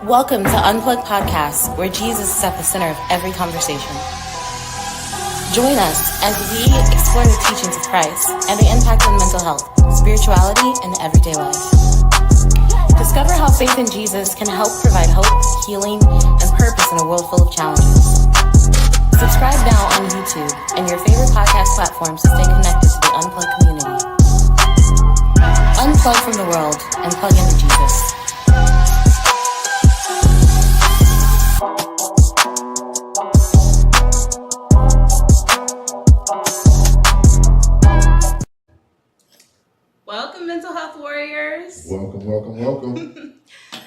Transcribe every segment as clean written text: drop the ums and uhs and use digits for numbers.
Welcome to Unplugged Podcast, where Jesus is at the center of every conversation. Join us as we explore the teachings of Christ and the impact on mental health, spirituality, and everyday life. Discover how faith in Jesus can help provide hope, healing, and purpose in a world full of challenges. Subscribe now on YouTube and your favorite podcast platforms to stay connected to the Unplugged community. Unplug from the world and plug into Jesus. Welcome, mental health warriors. Welcome.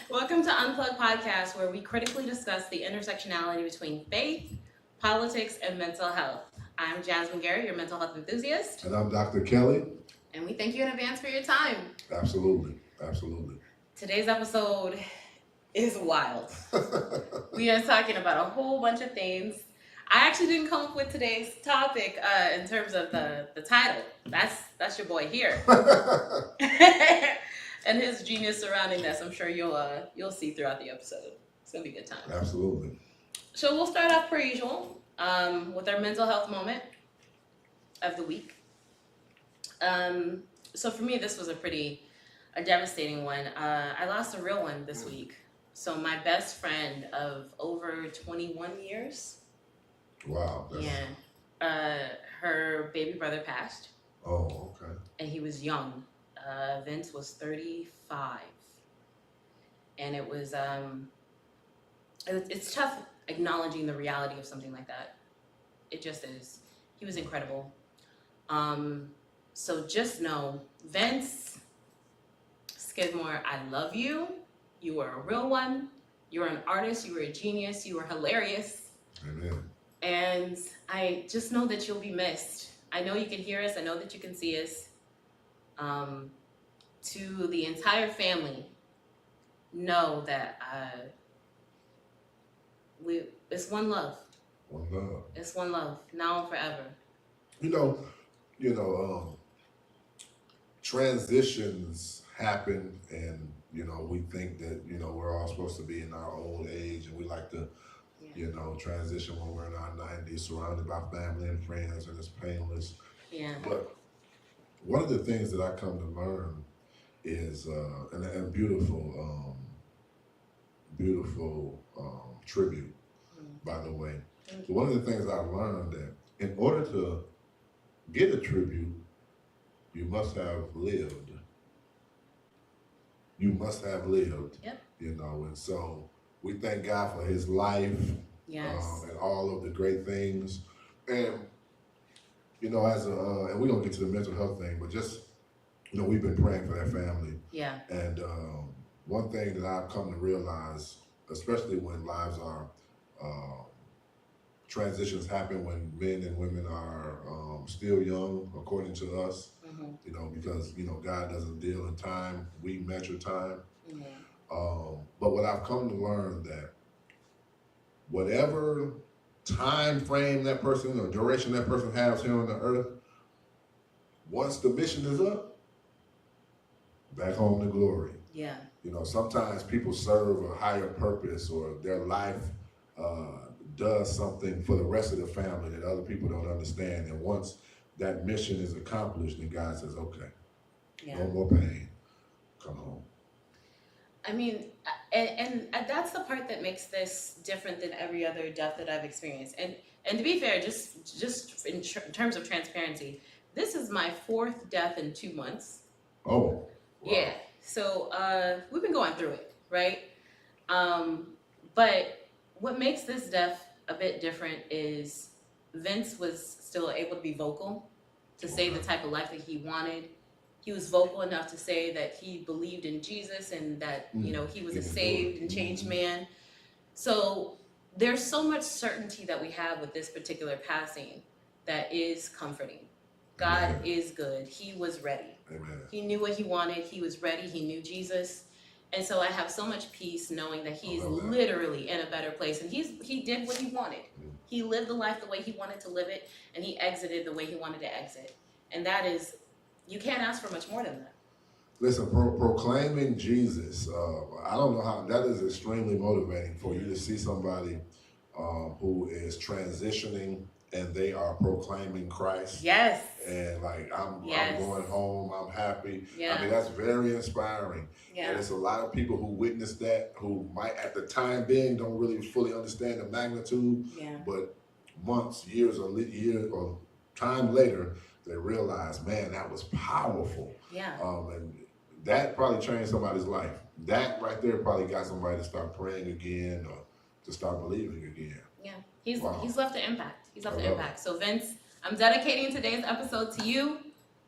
Welcome to Unplugged Podcast, where we critically discuss the intersectionality between faith, politics, and mental health. I'm Jasmine Garrett, your mental health enthusiast. And I'm Dr. Kelly. And we thank you in advance for your time. Absolutely. Today's episode is wild. We are talking about a whole bunch of things. I actually didn't come up with today's topic in terms of the title. That's your boy here. And his genius surrounding this. I'm sure you'll see throughout the episode. It's gonna be a good time. Absolutely. So we'll start off per usual with our mental health moment of the week. So for me, this was a devastating one. I lost a real one this week. So my best friend of over 21 years. Wow. Her baby brother passed. Oh, okay. And he was young. Vince was 35. And it was, it's tough acknowledging the reality of something like that. It just is. He was incredible. So just know, Vince Skidmore, I love you. You were a real one. You were an artist. You were a genius. You were hilarious. Amen. And I just know that you'll be missed. I know you can hear us. I know that you can see us. To the entire family, know that it's one love. One love. It's one love, now and forever. Transitions happen, and we think that we're all supposed to be in our old age, and we like to transition when we're in our 90s, surrounded by family and friends, and it's painless. Yeah. But one of the things that I come to learn is, and a beautiful tribute, by the way. So one of the things I learned that in order to get a tribute, you must have lived. Yep. And so we thank God for his life. Yes. And all of the great things. And, and we're going to get to the mental health thing, but just, we've been praying for that family. Yeah. And one thing that I've come to realize, especially when lives are, transitions happen when men and women are still young, according to us, because, God doesn't deal in time, we measure time. Mm-hmm. But what I've come to learn that whatever time frame that person or duration that person has here on the earth, once the mission is up, back home to glory. Yeah. Sometimes people serve a higher purpose, or their life does something for the rest of the family that other people don't understand. And once that mission is accomplished, then God says, okay, no more pain, come home. I mean, and that's the part that makes this different than every other death that I've experienced. And to be fair, just in terms of transparency, this is my 4th death in 2 months. Oh, wow. Yeah. So we've been going through it, right? But what makes this death a bit different is Vince was still able to be vocal, to say the type of life that he wanted. He was vocal enough to say that he believed in Jesus and that, he was a saved and changed man. So there's so much certainty that we have with this particular passing that is comforting. God is good. He was ready. Amen. He knew what he wanted. He was ready. He knew Jesus. And so I have so much peace knowing that he's literally in a better place. And he did what he wanted. He lived the life the way he wanted to live it, and he exited the way he wanted to exit. And that is, you can't ask for much more than that. Listen, proclaiming Jesus, I don't know how, that is extremely motivating for you to see somebody who is transitioning and they are proclaiming Christ. Yes. And like, I'm Yes. going home, I'm happy. Yeah. I mean, that's very inspiring. Yeah. And it's a lot of people who witness that who might at the time being don't really fully understand the magnitude. Yeah. But months, years or time later, they realize, man, that was powerful. Yeah. And that probably changed somebody's life. That right there probably got somebody to start praying again or to start believing again. Yeah. He's left an impact. He's left an impact. It. So Vince, I'm dedicating today's episode to you.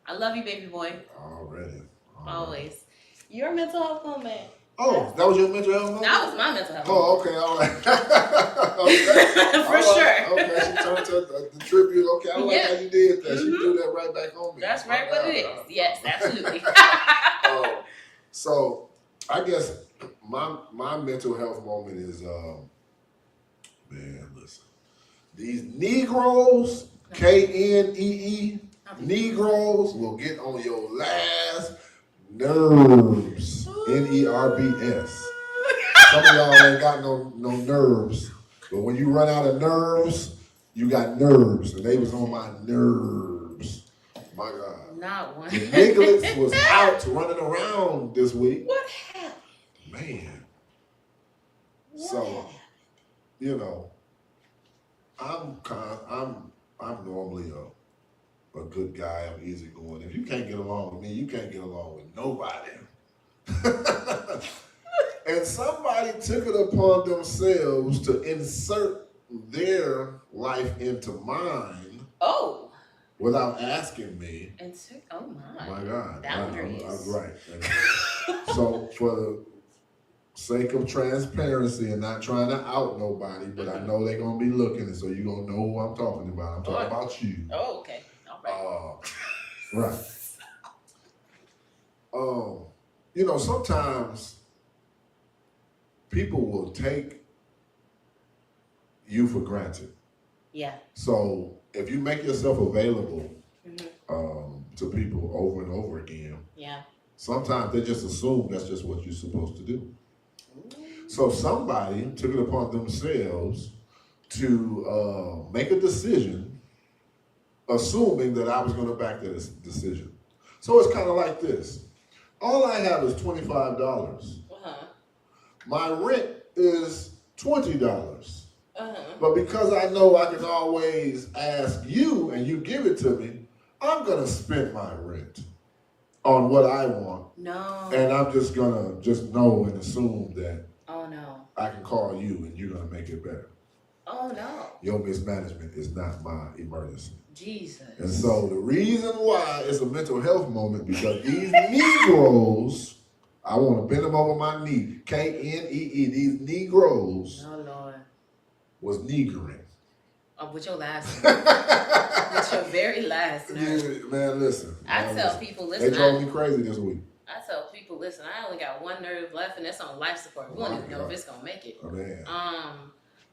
I love you, baby boy. Already. Always. Your mental health moment. Oh, that was your mental health moment? That was my mental health. Oh, okay, all right. Okay. For sure. Okay, she turned to the tribute. Okay, I like how you did that. She threw that right back on me. That's right what it is. Yes, absolutely. So, I guess my mental health moment is, man, listen. These Negroes, Knee, Negroes will get on your last nerves. Nerbs. Some of y'all ain't got no nerves. But when you run out of nerves, you got nerves. And they was on my nerves. My God. Not one. The Nicholas was out running around this week. What happened? Man. What So, happened? you know, I'm normally a good guy. I'm easygoing. If you can't get along with me, you can't get along with nobody. And somebody took it upon themselves to insert their life into mine. Oh. Without asking me. Oh my. My God. Boundaries. Right. So for the sake of transparency and not trying to out nobody, but I know they're gonna be looking, and so you're gonna know who I'm talking about. I'm talking about you. Oh, okay. All right. Right. You know, sometimes people will take you for granted. Yeah. So if you make yourself available to people over and over again, yeah, sometimes they just assume that's just what you're supposed to do. So somebody took it upon themselves to make a decision, assuming that I was going to back that decision. So it's kind of like this. All I have is $25. My rent is $20. But because I know I can always ask you and you give it to me, I'm going to spend my rent on what I want. No. And I'm just going to just know and assume that I can call you and you're going to make it better. Oh, no. Your mismanagement is not my emergency. Jesus. And so the reason why it's a mental health moment, because these Negroes, I want to bend them over my knee, Knee, these Negroes was niggering. Oh, with your last name. With your very last name. Yeah, man, listen. I tell people, listen. They drove me crazy this week. I tell people, listen, I only got one nerve left, and that's on life support. We don't even know if it's gonna make it. Oh, man.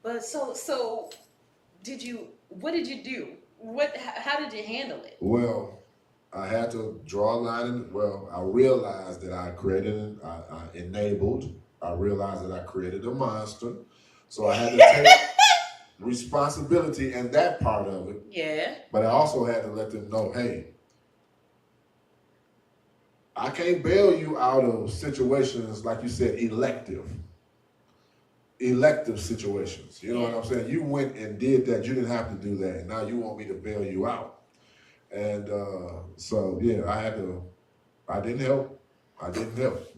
But so what did you do? How did you handle it? Well, I had to draw a line. I realized that I realized that I created a monster. So I had to take responsibility in that part of it. Yeah. But I also had to let them know, hey, I can't bail you out of situations, like you said, elective situations. You know what I'm saying? You went and did that. You didn't have to do that. And now you want me to bail you out. And so, yeah, I didn't help.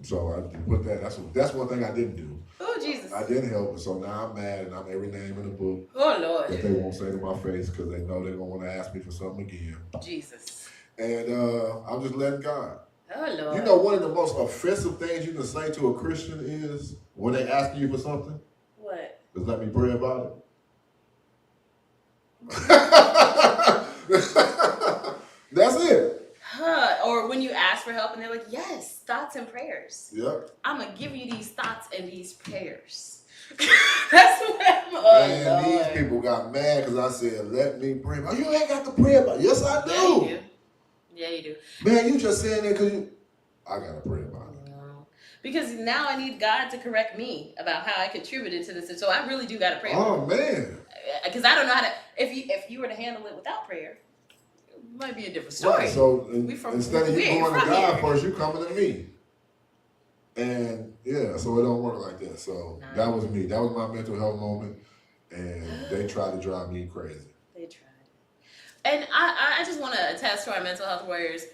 So I put that, that's one thing I didn't do. Oh, Jesus. I didn't help. And so now I'm mad and I'm every name in the book. Oh, Lord. That they won't say to my face because they know they're going to want to ask me for something again. Jesus. And I'm just letting God. Oh, Lord. You know, one of the most offensive things you can say to a Christian is when they ask you for something? What? Just let me pray about it. That's it. Or when you ask for help and they're like, yes, thoughts and prayers. Yep. I'm going to give you these thoughts and these prayers. That's what I'm on. Man, these people got mad because I said, let me pray. Oh, you ain't got to pray about it. Yes, I do. Yeah, you do. Man, you just saying that because you... I gotta pray about it. Because now I need God to correct me about how I contributed to this. So I really do got to pray. Oh, man. Because I don't know how to. If you were to handle it without prayer, it might be a different story. Right, so instead of you going to God first, you coming to me. And yeah, so it don't work like that. So that was me. That was my mental health moment. And they tried to drive me crazy. They tried. And I just want to attest to our mental health warriors.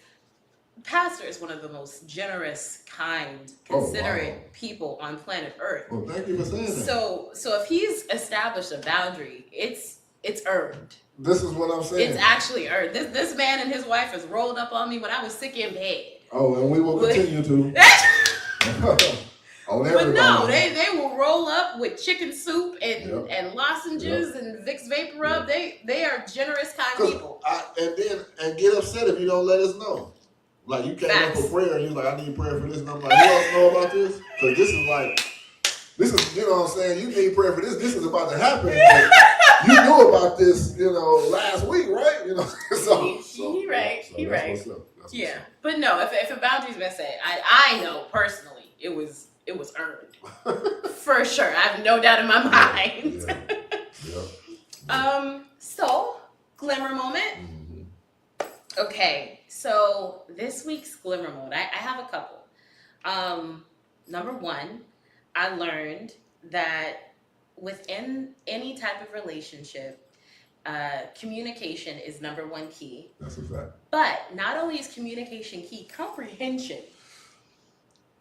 Pastor is one of the most generous, kind, considerate people on planet Earth. Well, thank you for saying that. So if he's established a boundary, it's earned. This is what I'm saying. It's actually earned. This man and his wife has rolled up on me when I was sick in bed. Oh, and we will continue to. But no, they will roll up with chicken soup and lozenges and Vicks Vapor Rub. They are generous, kind people. And get upset if you don't let us know. Like, you came up for prayer, and you're like, I need prayer for this. And I'm like, you don't know about this? Because this is, you know what I'm saying? You need prayer for this. This is about to happen. You knew about this, last week, right? He right. Yeah. But no, if a boundary's been set, I know personally it was earned. For sure. I have no doubt in my mind. Yeah. So, glimmer moment. Okay, so this week's glimmer moment, I have a couple. Number one, I learned that within any type of relationship, communication is number one key. That's a fact. But not only is communication key, comprehension.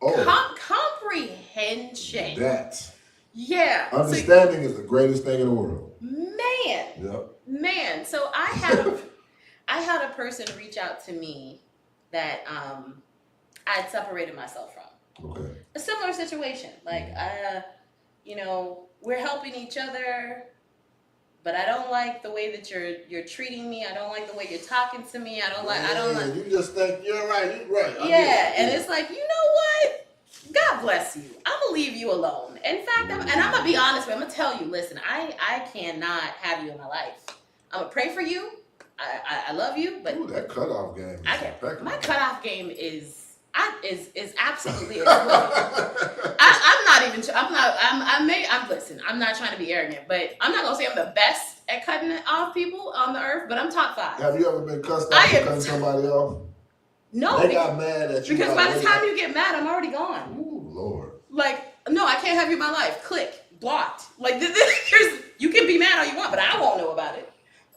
Oh. Comprehension. That. Yeah. Understanding is the greatest thing in the world. Man. Yep. Man. So I had a person reach out to me that I'd separated myself from. Okay. A similar situation. Like, we're helping each other, but I don't like the way that you're treating me. I don't like the way you're talking to me. I don't like. You just think you're right. You're right. Yeah, and it's like, you know what? God bless you. I'm gonna leave you alone. In fact, I'm gonna be honest with you. I'm gonna tell you. Listen, I cannot have you in my life. I'm gonna pray for you. I love you, but that cutoff game. My cutoff game is absolutely exploding. Listen, I'm not trying to be arrogant, but I'm not gonna say I'm the best at cutting off people on the earth, but I'm top 5. Have you ever been cussed out for cutting somebody off? No. They got mad at you. Because by the time you get mad, I'm already gone. Ooh, Lord. Like, no, I can't have you in my life. Click. Blocked. Like, you can be mad all you want, but I won't know about it.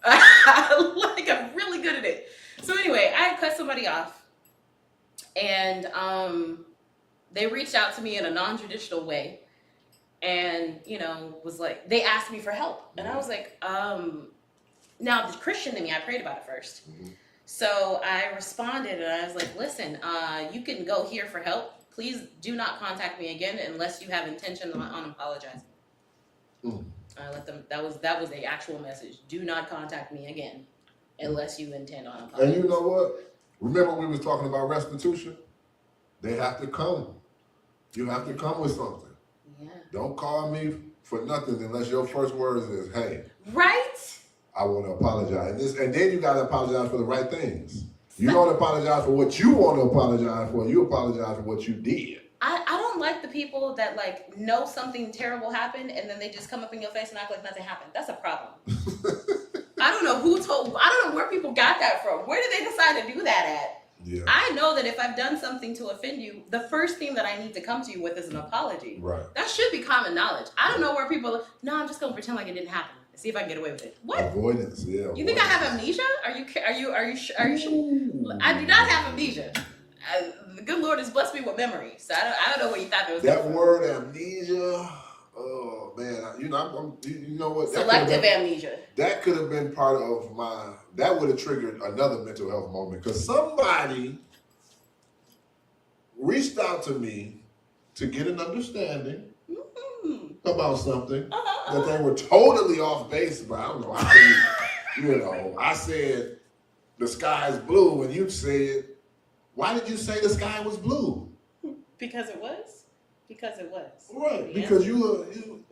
I'm really good at it. So anyway, I cut somebody off, and they reached out to me in a non-traditional way, and was like, they asked me for help, and I was like, now the Christian in me, I prayed about it first. Mm-hmm. So I responded, and I was like, listen, you can go here for help. Please do not contact me again unless you have intention on apologizing. I let them. That was the actual message. Do not contact me again unless you intend on apologizing. And you know what? Remember we was talking about restitution? They have to come. You have to come with something. Yeah. Don't call me for nothing unless your first words is, "Hey." Right. I want to apologize. And then you got to apologize for the right things. You don't apologize for what you want to apologize for. You apologize for what you did. I don't like the people that know something terrible happened and then they just come up in your face and act like nothing happened. That's a problem. I don't know where people got that from. Where did they decide to do that at? Yeah. I know that if I've done something to offend you, the first thing that I need to come to you with is an apology. Right. That should be common knowledge. I don't know where people, no, I'm just going to pretend like it didn't happen. See if I can get away with it. What? Avoidance, yeah. You think I have amnesia? Are you sure? I do not have amnesia. The good Lord has blessed me with memory, so I don't know what you thought there was. That word amnesia. Oh man, you know what? Selective amnesia. That could have been part of my. That would have triggered another mental health moment because somebody reached out to me to get an understanding about something that they were totally off base about. I don't know. I said the sky's blue, and you said, why did you say the sky was blue? Because it was. Right. Yeah. Because you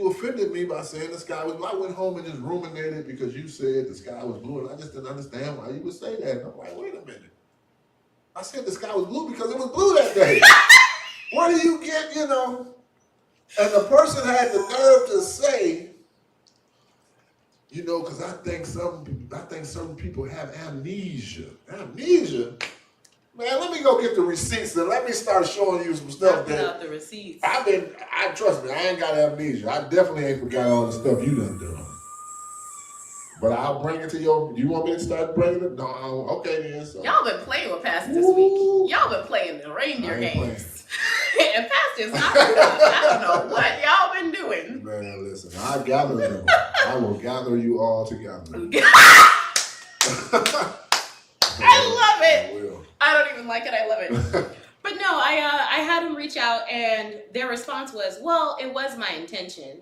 offended me by saying the sky was blue. I went home and just ruminated because you said the sky was blue, and I just didn't understand why you would say that. And I'm like, wait a minute. I said the sky was blue because it was blue that day. Where do you get, And the person had the nerve to say, because I think certain people have amnesia. Amnesia? Man, let me go get the receipts and let me start showing you some stuff out the receipts. Trust me, I ain't got amnesia. I definitely ain't forgot all the stuff you done done. But I'll bring it to you want me to start bringing it? No, okay then. So. Y'all been playing with Pastor this week. Y'all been playing the reindeer games. And Pastor's not I don't know what y'all been doing. Man, listen, I gather them. I will gather you all together. I love it. I will. I don't even like it. I love it. But no, I had them reach out, and their response was, "Well, it was my intention."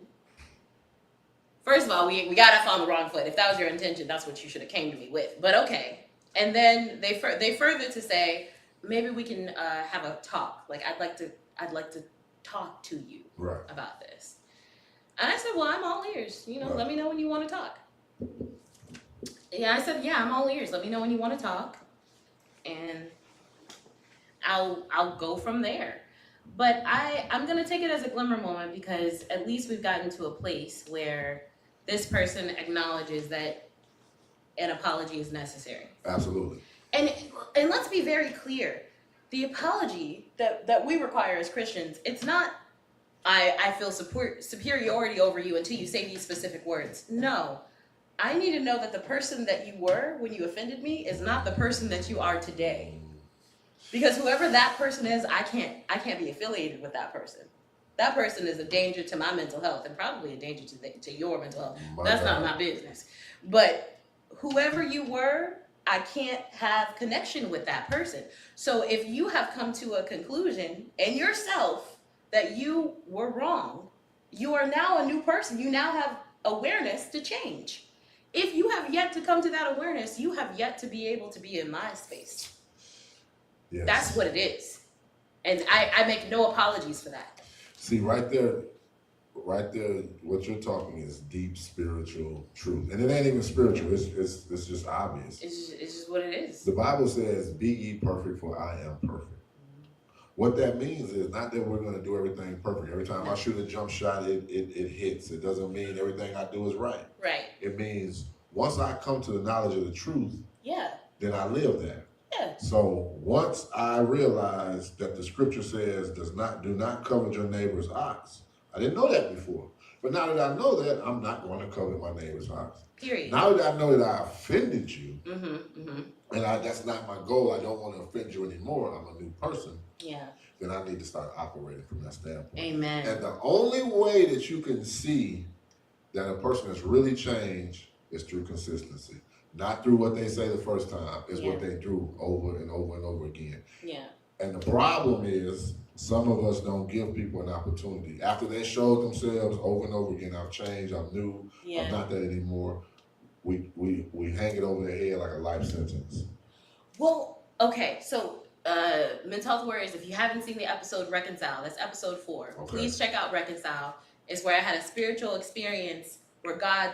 First of all, we got off on the wrong foot. If that was your intention, that's what you should have came to me with. But okay. And then they further to say, maybe we can have a talk. Like I'd like to talk to you about this. And I said, well, I'm all ears. Let me know when you want to talk. Yeah, I said, yeah, I'm all ears. Let me know when you want to talk, and I'll go from there. But I'm gonna take it as a glimmer moment because at least we've gotten to a place where this person acknowledges that an apology is necessary. Absolutely. And let's be very clear. The apology that we require as Christians, it's not I feel superiority over you until you say these specific words. No. I need to know that the person that you were when you offended me is not the person that you are today. Because whoever that person is, I can't be affiliated with that person. That person is a danger to my mental health and probably a danger to your mental health. That's not my business. But whoever you were, I can't have connection with that person. So if you have come to a conclusion in yourself that you were wrong, you are now a new person. You now have awareness to change. If you have yet to come to that awareness, you have yet to be able to be in my space. Yes. That's what it is. And I make no apologies for that. See, right there, what you're talking is deep spiritual truth. And it ain't even spiritual, it's just obvious. It's just what it is. The Bible says, be ye perfect, for I am perfect. What that means is not that we're going to do everything perfect. Every time I shoot a jump shot, it hits. It doesn't mean everything I do is right. Right. It means once I come to the knowledge of the truth, then I live that. Yeah. So once I realize that the scripture says do not covet your neighbor's ox. I didn't know that before. But now that I know that, I'm not going to covet my neighbor's ox. Period. Now that I know that I offended you, and that's not my goal, I don't want to offend you anymore, I'm a new person, then I need to start operating from that standpoint. Amen. And the only way that you can see that a person has really changed is through consistency. Not through what they say the first time, it's what they do over and over and over again. Yeah. And the problem is some of us don't give people an opportunity. After they showed themselves over and over again, I've changed, I'm new, I'm not that anymore, we hang it over their head like a life sentence. Well, okay, so Mental Health Warriors, if you haven't seen the episode Reconcile, that's episode 4. Okay. Please check out Reconcile. It's where I had a spiritual experience where God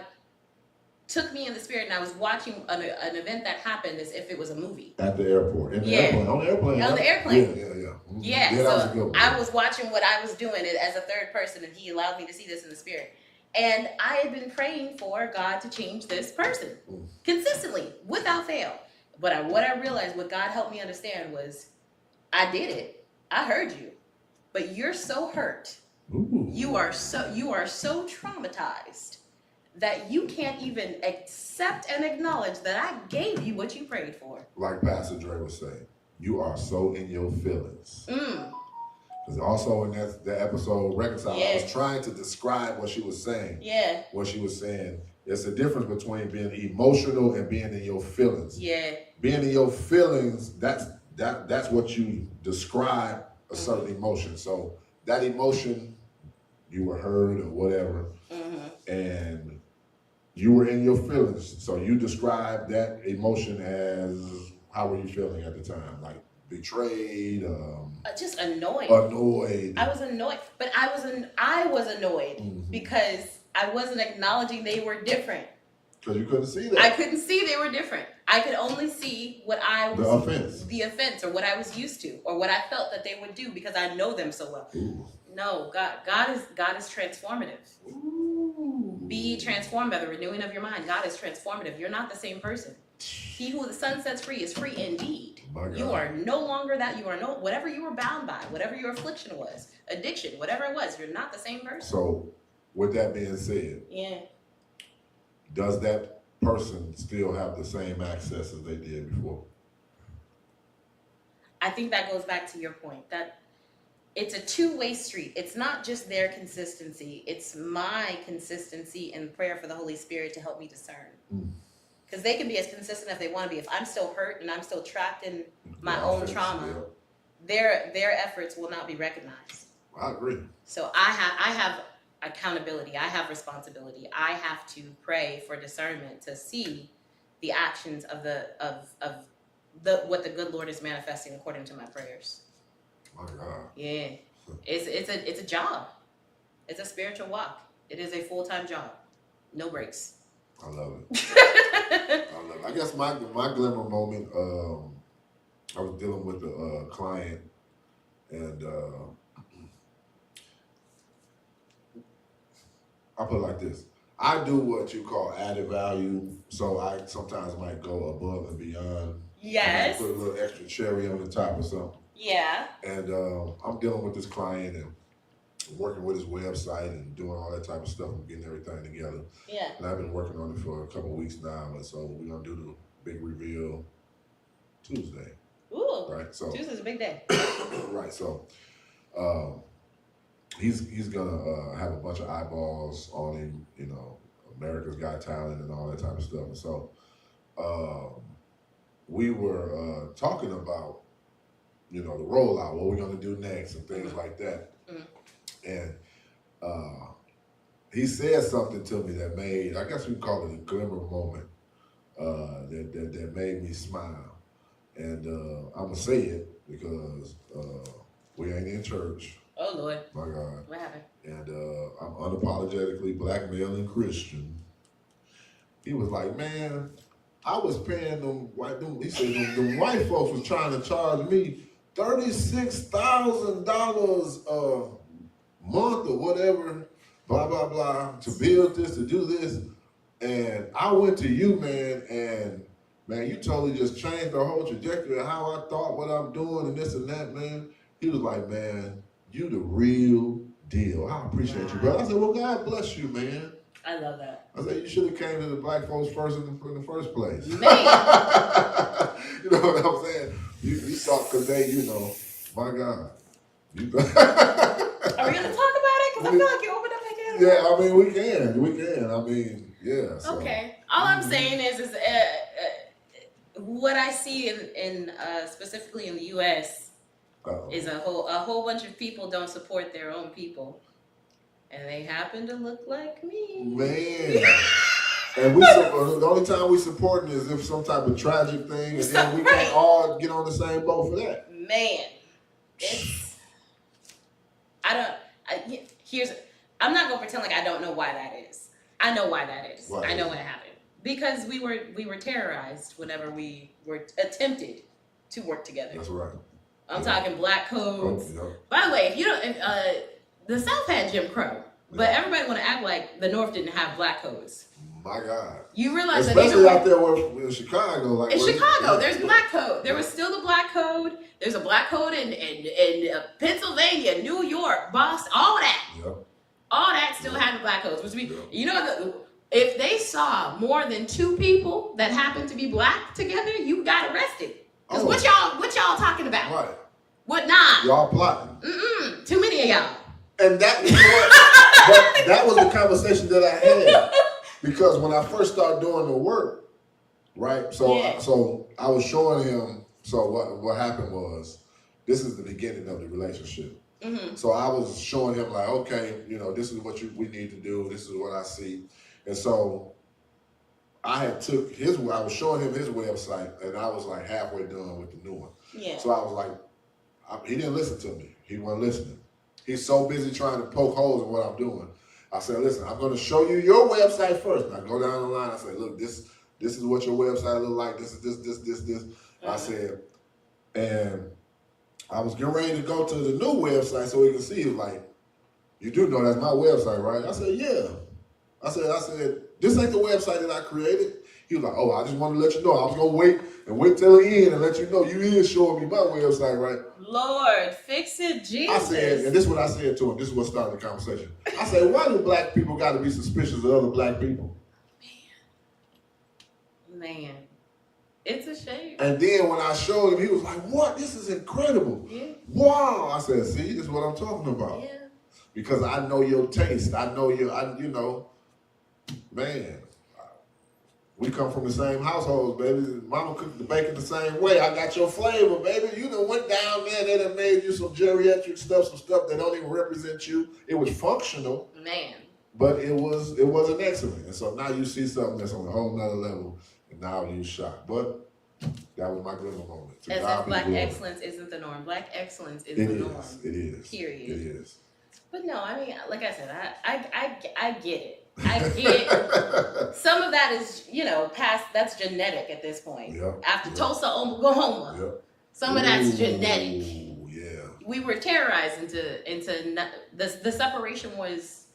took me in the spirit and I was watching an event that happened as if it was a movie. At the airport. On the airplane. On the airplane. Mm-hmm. Yeah, that was a good one. I was watching what I was doing as a third person and he allowed me to see this in the spirit. And I had been praying for God to change this person consistently, without fail. But what I realized, what God helped me understand was, I did it. I heard you. But you're so hurt. Ooh. You are so traumatized that you can't even accept and acknowledge that I gave you what you prayed for. Like Pastor Dre would say, you are so in your feelings. Because also in that episode, Reconcile, I was trying to describe what she was saying. Yeah. What she was saying. There's a difference between being emotional and being in your feelings. Yeah. Being in your feelings, that's what you describe a certain emotion. So that emotion, you were hurt or whatever, and you were in your feelings. So you described that emotion as, how were you feeling at the time? Like betrayed? Just annoyed. Annoyed. I was annoyed, but I was annoyed because I wasn't acknowledging they were different. Because you couldn't see that. I couldn't see they were different. I could only see what I was the offense or what I was used to or what I felt that they would do because I know them so well. Ooh. No, God is transformative. Ooh. Be ye transformed by the renewing of your mind. God is transformative. You're not the same person. He who the Son sets free is free indeed. You are no longer that. You are no whatever you were bound by, whatever your affliction was, addiction, whatever it was. You're not the same person. So, with that being said, yeah, does that person still have the same access as they did before? I think that goes back to your point that it's a two-way street. It's not just their consistency. It's my consistency and prayer for the Holy Spirit to help me discern. Because they can be as consistent as they want to be. If I'm still hurt and I'm still trapped in my own trauma, their efforts will not be recognized. I agree. So I have accountability. I have responsibility. I have to pray for discernment to see the actions of what the good Lord is manifesting according to my prayers. My God. Yeah, it's a job. It's a spiritual walk. It is a full-time job. No breaks. I love it. I love it. I guess my glimmer moment. I was dealing with a client, and I'll put it like this: I do what you call added value, so I sometimes might go above and beyond. Yes. Put a little extra cherry on the top or something. Yeah. And I'm dealing with this client and working with his website and doing all that type of stuff and getting everything together. Yeah. And I've been working on it for a couple of weeks now, and so we're gonna do the big reveal Tuesday. Ooh. Right. So Tuesday's a big day. right. So he's gonna have a bunch of eyeballs on him. You know, America's Got Talent and all that type of stuff. And so we were talking about, you know, the rollout, what we're gonna do next, and things like that. And he said something to me that made, I guess we call it a glimmer moment, that made me smile. And I'm gonna say it because we ain't in church. Oh Lord. My God. What happened? And I'm unapologetically black, male, and Christian. He was like, man, I was paying them white, he said them white folks was trying to charge me $36,000 a month or whatever, blah, blah, blah, to build this, to do this. And I went to you, man, and man, you totally just changed the whole trajectory of how I thought, what I'm doing, and this and that, man. He was like, man, you the real deal. I appreciate you, brother. I said, well, God bless you, man. I love that. I said, you should have came to the black folks first in the first place. Man. You know what I'm saying? You thought, because they, you know, my God. Are we going to talk about it? Because I feel like you opened up again. Yeah, I mean, we can. I mean, yeah. So. Okay. All I'm saying is what I see in specifically in the U.S. is a whole bunch of people don't support their own people, and they happen to look like me. Man. And the only time we supporting is if some type of tragic thing, and then we can't all get on the same boat for that. Man, I'm not gonna pretend like I don't know why that is. I know why that is. Right. I know what happened because we were terrorized whenever we were attempted to work together. That's right. I'm talking black codes. Oh, yeah. By the way, if you don't, the South had Jim Crow, but everybody want to act like the North didn't have black codes. My God. You realize especially that out there in Chicago, like in Chicago, there's black code. There was still the black code. There's a black code in Pennsylvania, New York, Boston, all that. Yep. All that still had the black codes, which means you know if they saw more than two people that happened to be black together, you got arrested. Because what y'all talking about? Right. What not? Y'all plotting. Too many of y'all. And that, you know what? that was the conversation that I had. Because when I first started doing the work, right? So I was showing him. So what happened was, this is the beginning of the relationship. Mm-hmm. So I was showing him like, okay, you know, this is what we need to do. This is what I see. And so I was showing him his website, and I was like halfway done with the new one. Yeah. So I was like, he didn't listen to me. He wasn't listening. He's so busy trying to poke holes in what I'm doing. I said, listen, I'm going to show you your website first. And I go down the line. I say, look, this this is what your website look like. This is this. I said, and I was getting ready to go to the new website so we can see it. Like, you do know that's my website, right? I said, yeah. I said, this ain't the website that I created. He was like, oh, I just wanted to let you know. I was gonna wait till the end and let you know you is showing me my website, right? Lord, fix it, Jesus. I said, and this is what I said to him. This is what started the conversation. I said, why do black people got to be suspicious of other black people? Man, it's a shame. And then when I showed him, he was like, what? This is incredible. Yeah. Wow. I said, see, this is what I'm talking about. Yeah. Because I know your taste. I know you know, man, we come from the same households, baby. Mama cooked the bacon the same way. I got your flavor, baby. You done went down there, they done made you some geriatric stuff, some stuff that don't even represent you. It was functional. Man. But it wasn't excellent. And so now you see something that's on a whole nother level, and now you're shocked. But that was my good moment. As if black excellence isn't the norm. Black excellence is the norm. It is. Period. It is. But no, I mean, like I said, I get it. I get some of that is, past, that's genetic at this point. Yep, After Tulsa, Oklahoma, some of that's genetic. Yeah. We were terrorized into the separation was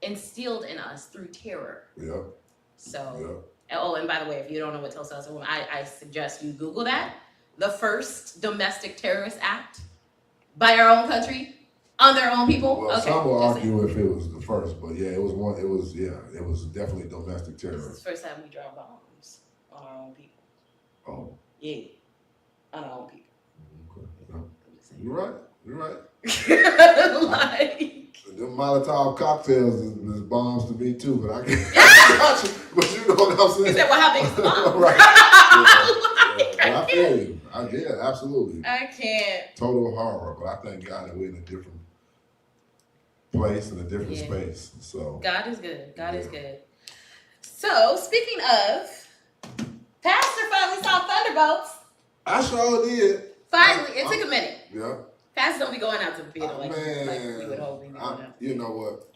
instilled in us through terror. Yep. So, oh, and by the way, if you don't know what Tulsa, Oklahoma, I suggest you Google that. The first domestic terrorist act by our own country. On their own people? Well, okay, some will argue if it was the first, but yeah, it was definitely domestic terror. This is the first time we dropped bombs on our own people. Oh. Yeah. On our own people. Okay. Yeah. You're right. Like. Them Molotov cocktails is bombs to me too, but I can't. But you know what I'm saying? You said, well, how big is the bomb? Right. I feel you. Yeah, absolutely. I can't. Total horror, but I thank God that we're in a different place, in a different space. So God is good. God is good. So, speaking of, Pastor finally saw Thunderbolts. I sure did. Finally. It took a minute. Yeah. Pastor don't be going out to the theater like we would hope. You know what?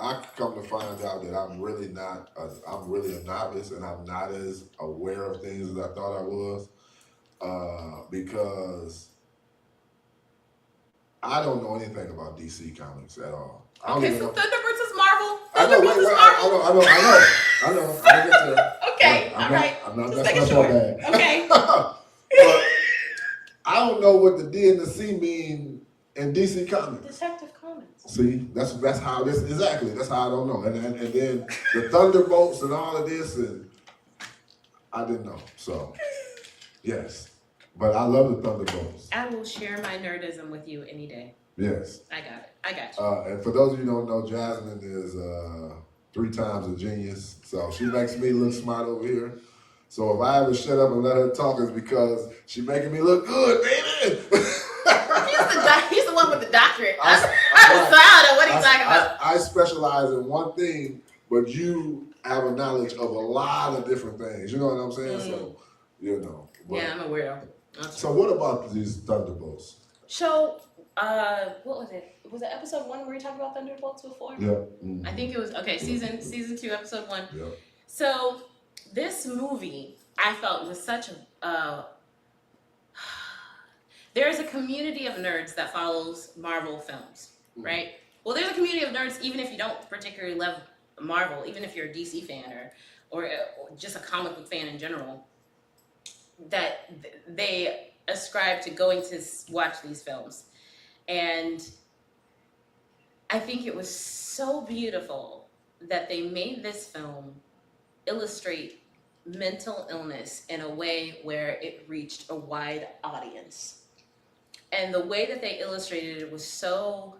I come to find out that I'm really a novice, and I'm not as aware of things as I thought I was, because I don't know anything about DC Comics at all. Okay, so Thunderbirds is Marvel. I know. I know. I get to that. Okay, all right. I'm not just messing up so bad. Okay. But I don't know what the D and the C mean in DC Comics. Detective Comics. See, that's how this exactly. That's how I don't know. And then the Thunderbolts and all of this, and I didn't know. So yes, but I love the Thunderbolts. I will share my nerdism with you any day. Yes. I got it. I got you. And for those of you who don't know, Jasmine is 3 times a genius. So she makes me look smart over here. So if I ever shut up and let her talk, it's because she's making me look good, baby. He's the one with the doctorate. I don't know what he's talking about. I specialize in one thing, but you have a knowledge of a lot of different things. You know what I'm saying? So, Yeah, I'm a weirdo. So what about these Thunderbolts? So, what was it? Was it episode 1 where we talked about Thunderbolts before? Yeah. Mm-hmm. I think it was, season 2, episode 1. Yeah. So, this movie, I felt was such a, there's a community of nerds that follows Marvel films, right? Well, there's a community of nerds, even if you don't particularly love Marvel, even if you're a DC fan or just a comic book fan in general, that they ascribe to going to watch these films. And I think it was so beautiful that they made this film illustrate mental illness in a way where it reached a wide audience. And the way that they illustrated it was so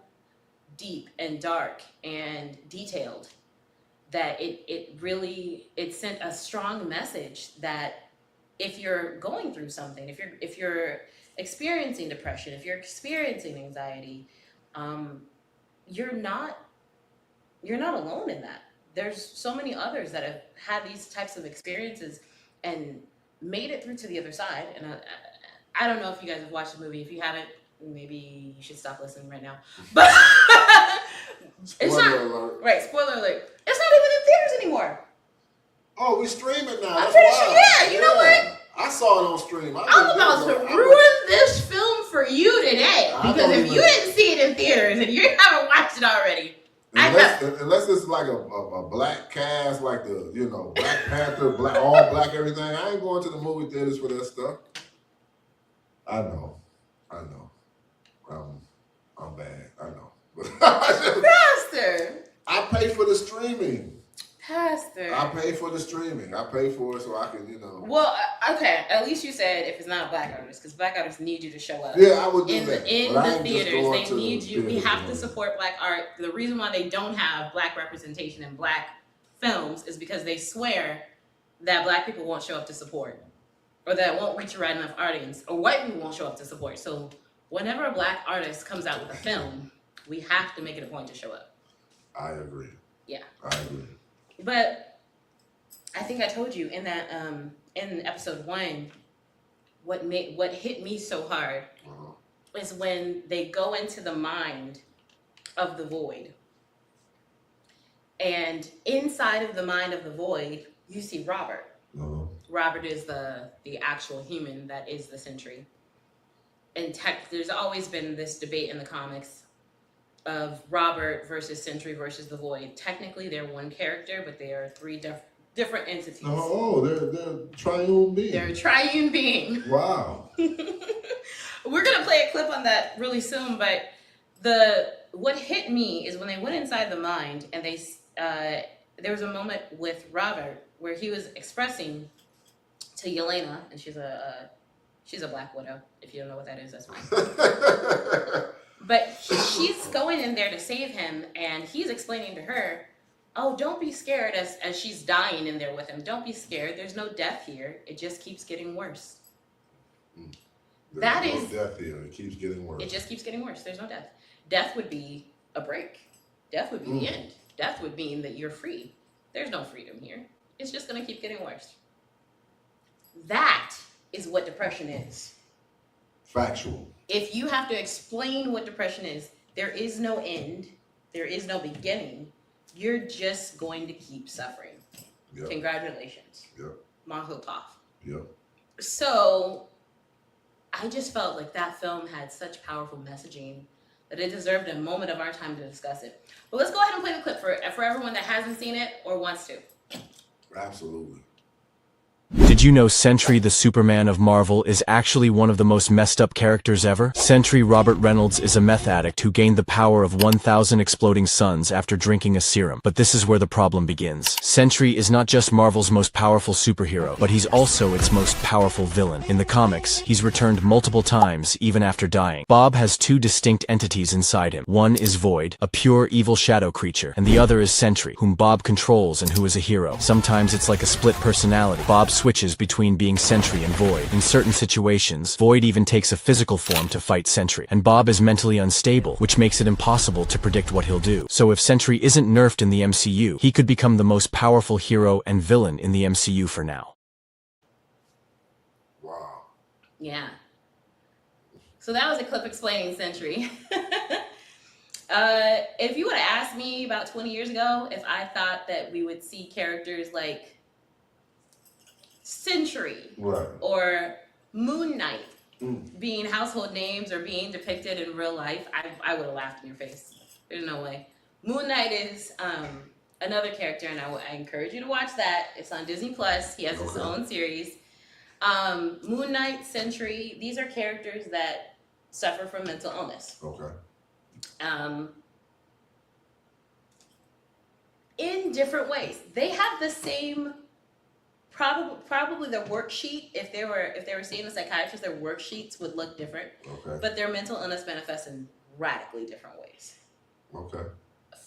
deep and dark and detailed that it sent a strong message that if you're going through something, if you're experiencing depression, if you're experiencing anxiety, you're not alone in that. There's so many others that have had these types of experiences and made it through to the other side. And I don't know if you guys have watched the movie. If you haven't, maybe you should stop listening right now. But it's Spoiler alert. Right, spoiler alert. It's not even in theaters anymore. Oh, we streaming now. I'm That's pretty wild. sure. Yeah, you know what? I saw it on stream. I'm about to ruin this film for you today because if you didn't see it in theaters and you haven't watched it already, unless it's like a black cast, like the Black Panther, all black everything. I ain't going to the movie theaters for that stuff. I know. I'm bad. I know. Pastor. I pay for the streaming. Pastor. I pay for the streaming. I pay for it so I can, Well, okay. At least you said if it's not a black artist, because black artists need you to show up. Yeah, I would do that. In the theaters, they need you. We have to support black art. The reason why they don't have black representation in black films is because they swear that black people won't show up to support, or that it won't reach a right enough audience, or white people won't show up to support. So whenever a black artist comes out with a film, we have to make it a point to show up. I agree. Yeah. I agree. But I think I told you in that in episode 1, what hit me so hard is when they go into the mind of the void. And inside of the mind of the void, you see Robert. Robert is the actual human that is the Sentry. And there's always been this debate in the comics of Robert versus Sentry versus the Void. Technically, they're one character, but they are 3 different entities. Oh, they're triune being. They're a triune being. Wow. We're gonna play a clip on that really soon, but what hit me is when they went inside the mind and they there was a moment with Robert where he was expressing to Yelena, and she's a Black Widow. If you don't know what that is, that's fine. But she's going in there to save him, and he's explaining to her, oh, don't be scared as she's dying in there with him. Don't be scared. There's no death here. It just keeps getting worse. There's no death here. It keeps getting worse. It just keeps getting worse. There's no death. Death would be a break. Death would be the end. Death would mean that you're free. There's no freedom here. It's just going to keep getting worse. That is what depression is. Factual. If you have to explain what depression is, there is no end. There is no beginning. You're just going to keep suffering. Yep. Congratulations. Yep. Mazel tov. Yep. So I just felt like that film had such powerful messaging that it deserved a moment of our time to discuss it. But let's go ahead and play the clip for everyone that hasn't seen it or wants to. Absolutely. Did you know Sentry the Superman of Marvel is actually one of the most messed up characters ever? Sentry Robert Reynolds is a meth addict who gained the power of 1,000 exploding suns after drinking a serum. But this is where the problem begins. Sentry is not just Marvel's most powerful superhero, but he's also its most powerful villain. In the comics, he's returned multiple times, even after dying. Bob has 2 distinct entities inside him. One is Void, a pure evil shadow creature, and the other is Sentry, whom Bob controls and who is a hero. Sometimes it's like a split personality. Bob switches between being Sentry and Void. In certain situations, Void even takes a physical form to fight Sentry, and Bob is mentally unstable, which makes it impossible to predict what he'll do. So if Sentry isn't nerfed in the MCU, he could become the most powerful hero and villain in the MCU for now. Wow. Yeah. So that was a clip explaining Sentry. If you would have asked me about 20 years ago if I thought that we would see characters like Sentry or Moon Knight being household names or being depicted in real life, I would have laughed in your face. There's no way. Moon Knight is another character, and I encourage you to watch that. It's on Disney Plus. He has his own series. Moon Knight, Sentry, these are characters that suffer from mental illness. Okay. In different ways. They have the same, probably their worksheet, if they were seeing a psychiatrist, their worksheets would look different. Okay. But their mental illness manifests in radically different ways. Okay.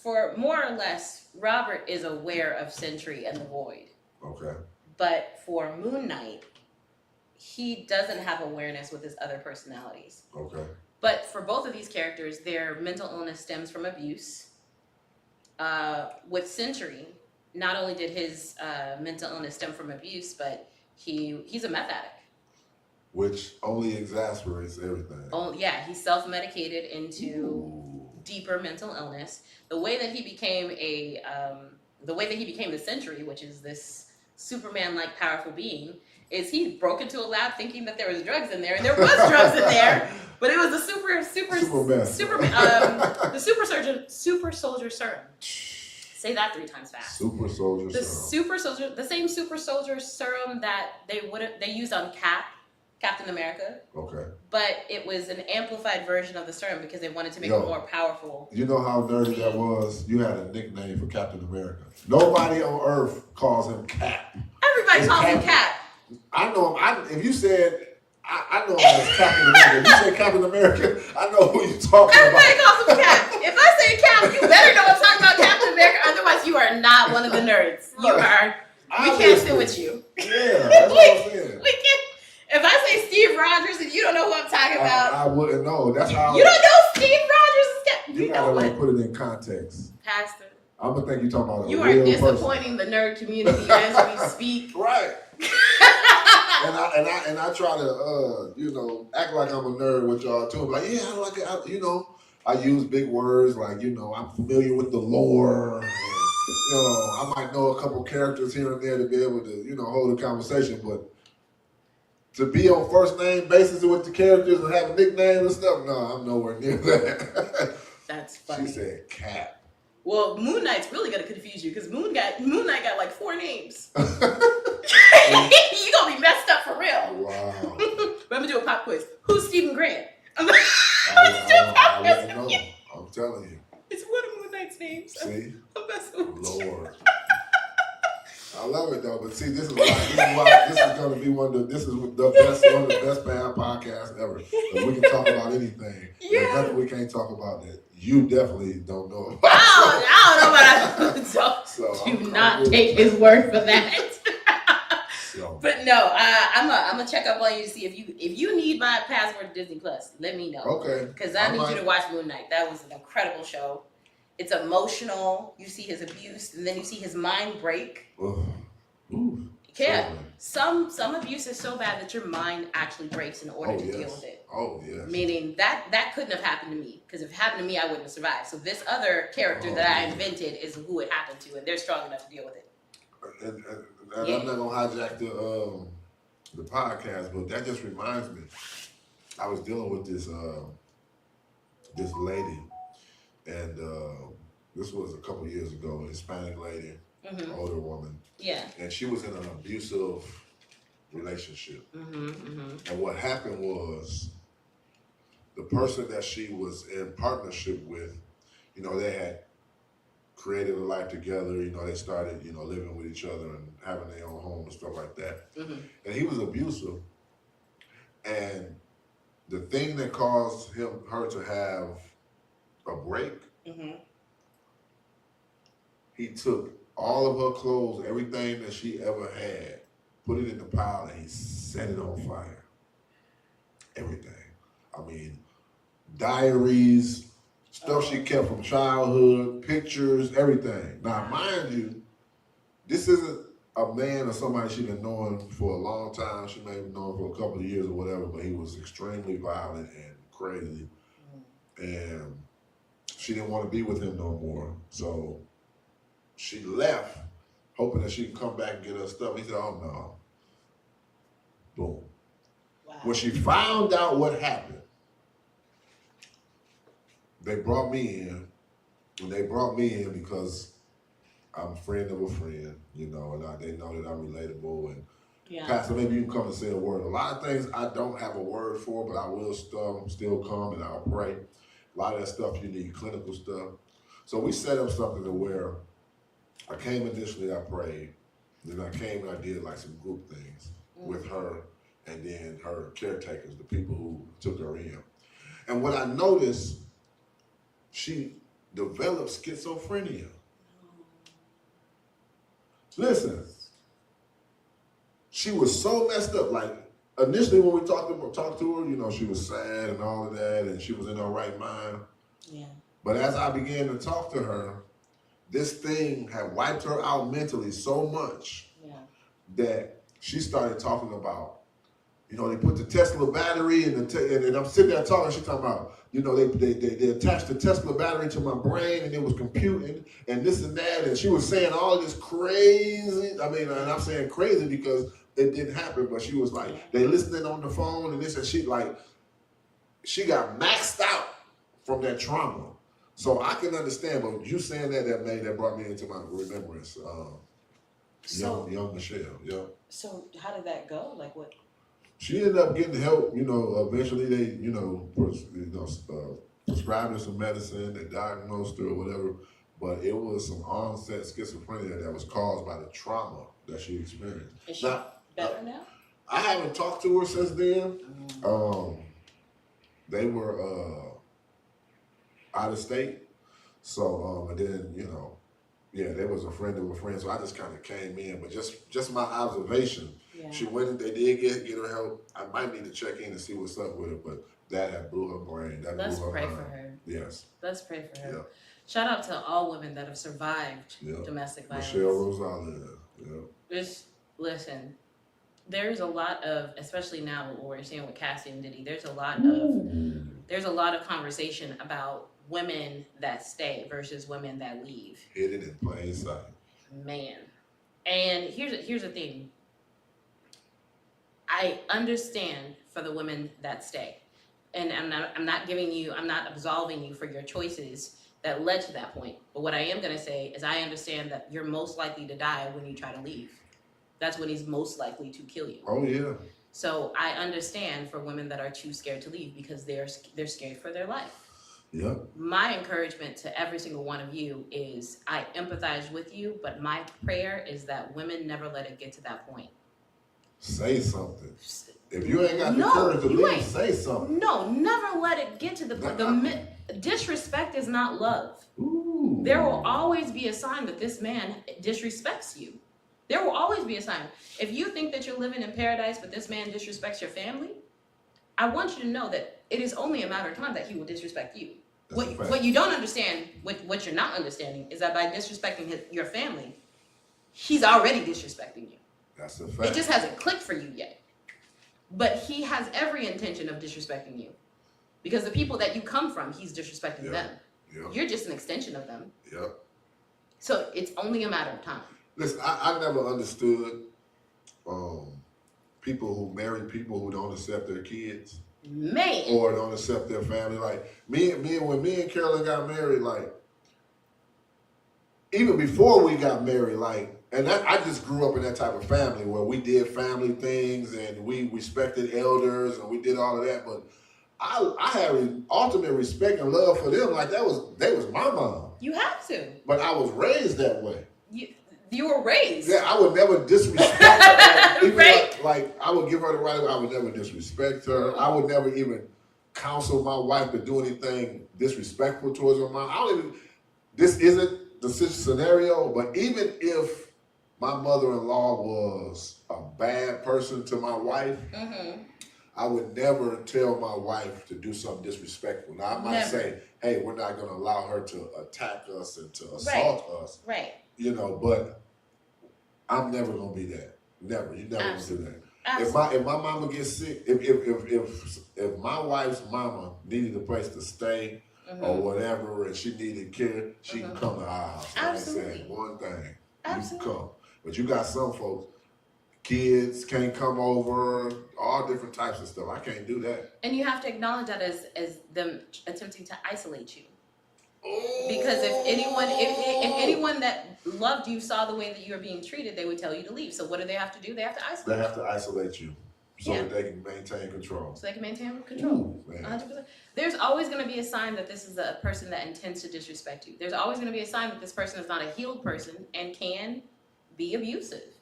For more or less, Robert is aware of Sentry and the Void. Okay. But for Moon Knight, he doesn't have awareness with his other personalities. Okay. But for both of these characters, their mental illness stems from abuse. With Sentry, not only did his mental illness stem from abuse, but he's a meth addict. Which only exasperates everything. Oh yeah, he's self-medicated into deeper mental illness. The way that he became the Sentry, which is this Superman-like powerful being is he broke into a lab thinking that there was drugs in there, and there was drugs in there, but it was the Superman, the super soldier serum. Say that 3 times fast. Super soldier serum. The same super soldier serum that they used on Captain America. Okay. But it was an amplified version of the serum because they wanted to make it more powerful. You know how nerdy that was? You had a nickname for Captain America. Nobody on Earth calls him Cap. Everybody calls him Cap. I know him. If you said, I know him as Captain America. If you say Captain America, I know who you're talking Everybody about. calls him Cap. If I say Cap, you better know I'm talking about Captain America. Otherwise, you are not one of the nerds. You are. We can't sit with you. Yeah, that's what I'm saying. We can't. If I say Steve Rogers and you don't know who I'm talking about, I wouldn't know. That's how. You don't know Steve Rogers. You gotta like put it in context. Pastor. I'm gonna think you're talking about a You are real disappointing the nerd community as we speak. Right. and I try to act like I'm a nerd with y'all too. I'm like, yeah, I like it. I use big words like, I'm familiar with the lore. And, I might know a couple characters here and there to be able to, hold a conversation. But to be on first name basis with the characters and have nicknames and stuff, no, I'm nowhere near that. That's funny. She said Cap. Well, Moon Knight's really gonna confuse you because Moon Knight got like 4 names. You gonna be messed up for real. Wow. But I'm gonna do a pop quiz. Who's Stephen Grant? I wouldn't know. I'm telling you. It's one of Moon Knight's names. See? I'm messing with you. Lord. I love it though, but see, this is going to be one of the best bad podcasts ever. But we can talk about anything. Yeah. There's nothing we can't talk about that you definitely don't know about. I don't know about so do not take his word for that. So. But no, I'm gonna check up on you to see if you need my password to Disney Plus. Let me know. Okay. Because I need you to watch Moon Knight. That was an incredible show. It's emotional. You see his abuse, and then you see his mind break. Ooh. Yeah. Some abuse is so bad that your mind actually breaks in order to deal with it. Oh, yes. Meaning that couldn't have happened to me. Because if it happened to me, I wouldn't have survived. So this other character that I invented is who it happened to, and they're strong enough to deal with it. And I'm not going to hijack the podcast, but that just reminds me. I was dealing with this lady, and this was a couple years ago, a Hispanic lady, older woman. Yeah. And she was in an abusive relationship. And what happened was the person that she was in partnership with, they had created a life together. They started, living with each other and having their own home and stuff like that. And he was abusive. And the thing that caused her to have a break, he took all of her clothes, everything that she ever had, put it in the pile, and he set it on fire. Everything. I mean, diaries, stuff she kept from childhood, pictures, everything. Now, mind you, this isn't a man or somebody she's been knowing for a long time. She may have known for a couple of years or whatever, but he was extremely violent and crazy. And she didn't want to be with him no more. So she left, hoping that she could come back and get her stuff. He said, oh, no. Boom. Wow. When she found out what happened, they brought me in. And they brought me in because I'm a friend of a friend, and they know that I'm relatable. And Pastor, maybe you can come and say a word. A lot of things I don't have a word for, but I will still come and I'll pray. A lot of that stuff you need clinical stuff. So we set up something to where I came initially, I prayed. Then I came and I did like some group things with her and then her caretakers, the people who took her in. And what I noticed, she developed schizophrenia. Listen, she was so messed up. Like initially when we talked to her, she was sad and all of that, and she was in her right mind. Yeah. But as I began to talk to her, this thing had wiped her out mentally so much that she started talking about, they put the Tesla battery and I'm sitting there talking, she's talking about you know, they attached the Tesla battery to my brain and it was computing and this and that. And she was saying all this crazy, I mean, and I'm saying crazy because it didn't happen, but she was like, they listening on the phone and this and she got maxed out from that trauma. So I can understand, but you saying that brought me into my remembrance. Young Michelle, yeah. So how did that go? Like what? She ended up getting help. You know, eventually they, prescribed her some medicine. They diagnosed her or whatever. But it was some onset schizophrenia that was caused by the trauma that she experienced. Is she better now? I haven't talked to her since then. They were out of state, so and then there was a friend of a friend, so I just kind of came in. But just my observation, she went and they did get her help. I might need to check in and see what's up with her, but that had blew her brain. Let's pray for her. Yes. Let's pray for her. Yeah. Shout out to all women that have survived domestic violence. Michelle Rosales. Yeah. Just listen. There's a lot of, especially now what we're seeing with Cassie and Diddy, there's a lot of conversation about women that stay versus women that leave. Hidden in plain sight. Man. And here's the thing. I understand for the women that stay. And I'm not absolving you for your choices that led to that point. But what I am going to say is I understand that you're most likely to die when you try to leave. That's when he's most likely to kill you. Oh, yeah. So I understand for women that are too scared to leave because they're scared for their life. Yeah. My encouragement to every single one of you is I empathize with you, but my prayer is that women never let it get to that point. Say something. If you ain't got the courage to leave, say something. No, never let it get to the point. Disrespect is not love. Ooh. There will always be a sign that this man disrespects you. There will always be a sign. If you think that you're living in paradise, but this man disrespects your family, I want you to know that it is only a matter of time that he will disrespect you. What you don't understand, what you're not understanding, is that by disrespecting your family, he's already disrespecting you. That's a fact. It just hasn't clicked for you yet. But he has every intention of disrespecting you. Because the people that you come from, he's disrespecting them. Yep. You're just an extension of them. Yep. So it's only a matter of time. Listen, I never understood people who marry people who don't accept their kids. Man. Or don't accept their family. Like when me and Carolyn got married, like even before we got married, like, and I just grew up in that type of family where we did family things and we respected elders and we did all of that. But I had ultimate respect and love for them. Like they was my mom. You have to. But I was raised that way. You were raised. Yeah, I would never disrespect her. Right. Like I would give her the right way. I would never disrespect her. I would never even counsel my wife to do anything disrespectful towards her mom. This isn't the scenario, but even if my mother-in-law was a bad person to my wife, I would never tell my wife to do something disrespectful. Now, I might say, hey, we're not going to allow her to attack us and to assault us. Right. But I'm never going to be that. Never. You never going to do that. Absolutely. If my mama gets sick, if my wife's mama needed a place to stay or whatever and she needed care, she can come to our house. Absolutely. I ain't saying one thing. Absolutely. You can come. But you got some folks, kids can't come over, all different types of stuff. I can't do that. And you have to acknowledge that as them attempting to isolate you. Oh. Because if anyone that loved you saw the way that you were being treated, they would tell you to leave. So what do? They have to isolate. They have to isolate you so that they can maintain control. So they can maintain control. 100%. There's always going to be a sign that this is a person that intends to disrespect you. There's always going to be a sign that this person is not a healed person and can be abusive.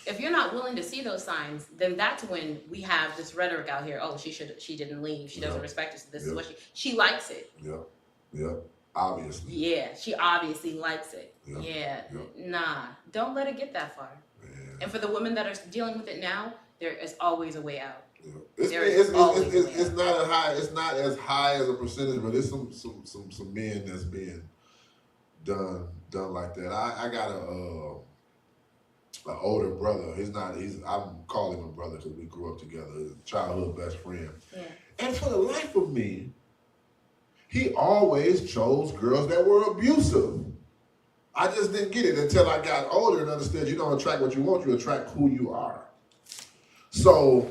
If you're not willing to see those signs, then that's when we have this rhetoric out here. Oh, she didn't leave. She doesn't respect us. This is what she likes it. Yeah. Obviously. Yeah, she obviously likes it. Yeah. Nah, don't let it get that far. Yeah. And for the women that are dealing with it now, there is always a way out. It's not as high as a percentage, but there's some men that's being done like that. I got an older brother. I'm calling him a brother because we grew up together. He's a childhood best friend. Yeah. And for the life of me, he always chose girls that were abusive. I just didn't get it until I got older and understood you don't attract what you want, you attract who you are. So,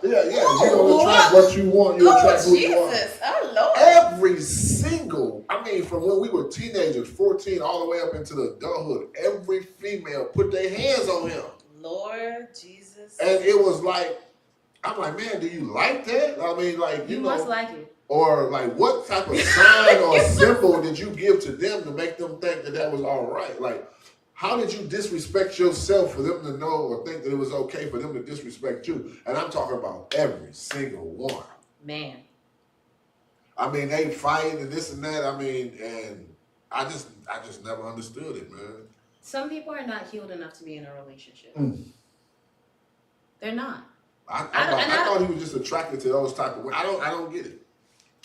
you don't attract what you want, you attract who you are. Jesus, oh Lord. Every single, from when we were teenagers, 14, all the way up into the adulthood, every female put their hands on him. Lord Jesus. And it was like, I'm like, man, do you like that? You must like it. Or like, what type of sign or symbol did you give to them to make them think that was all right? Like, how did you disrespect yourself for them to know or think that it was okay for them to disrespect you? And I'm talking about every single one. Man. They fight and this and that. And I just never understood it, man. Some people are not healed enough to be in a relationship. They're not. I thought he was just attracted to those type of women. I don't get it.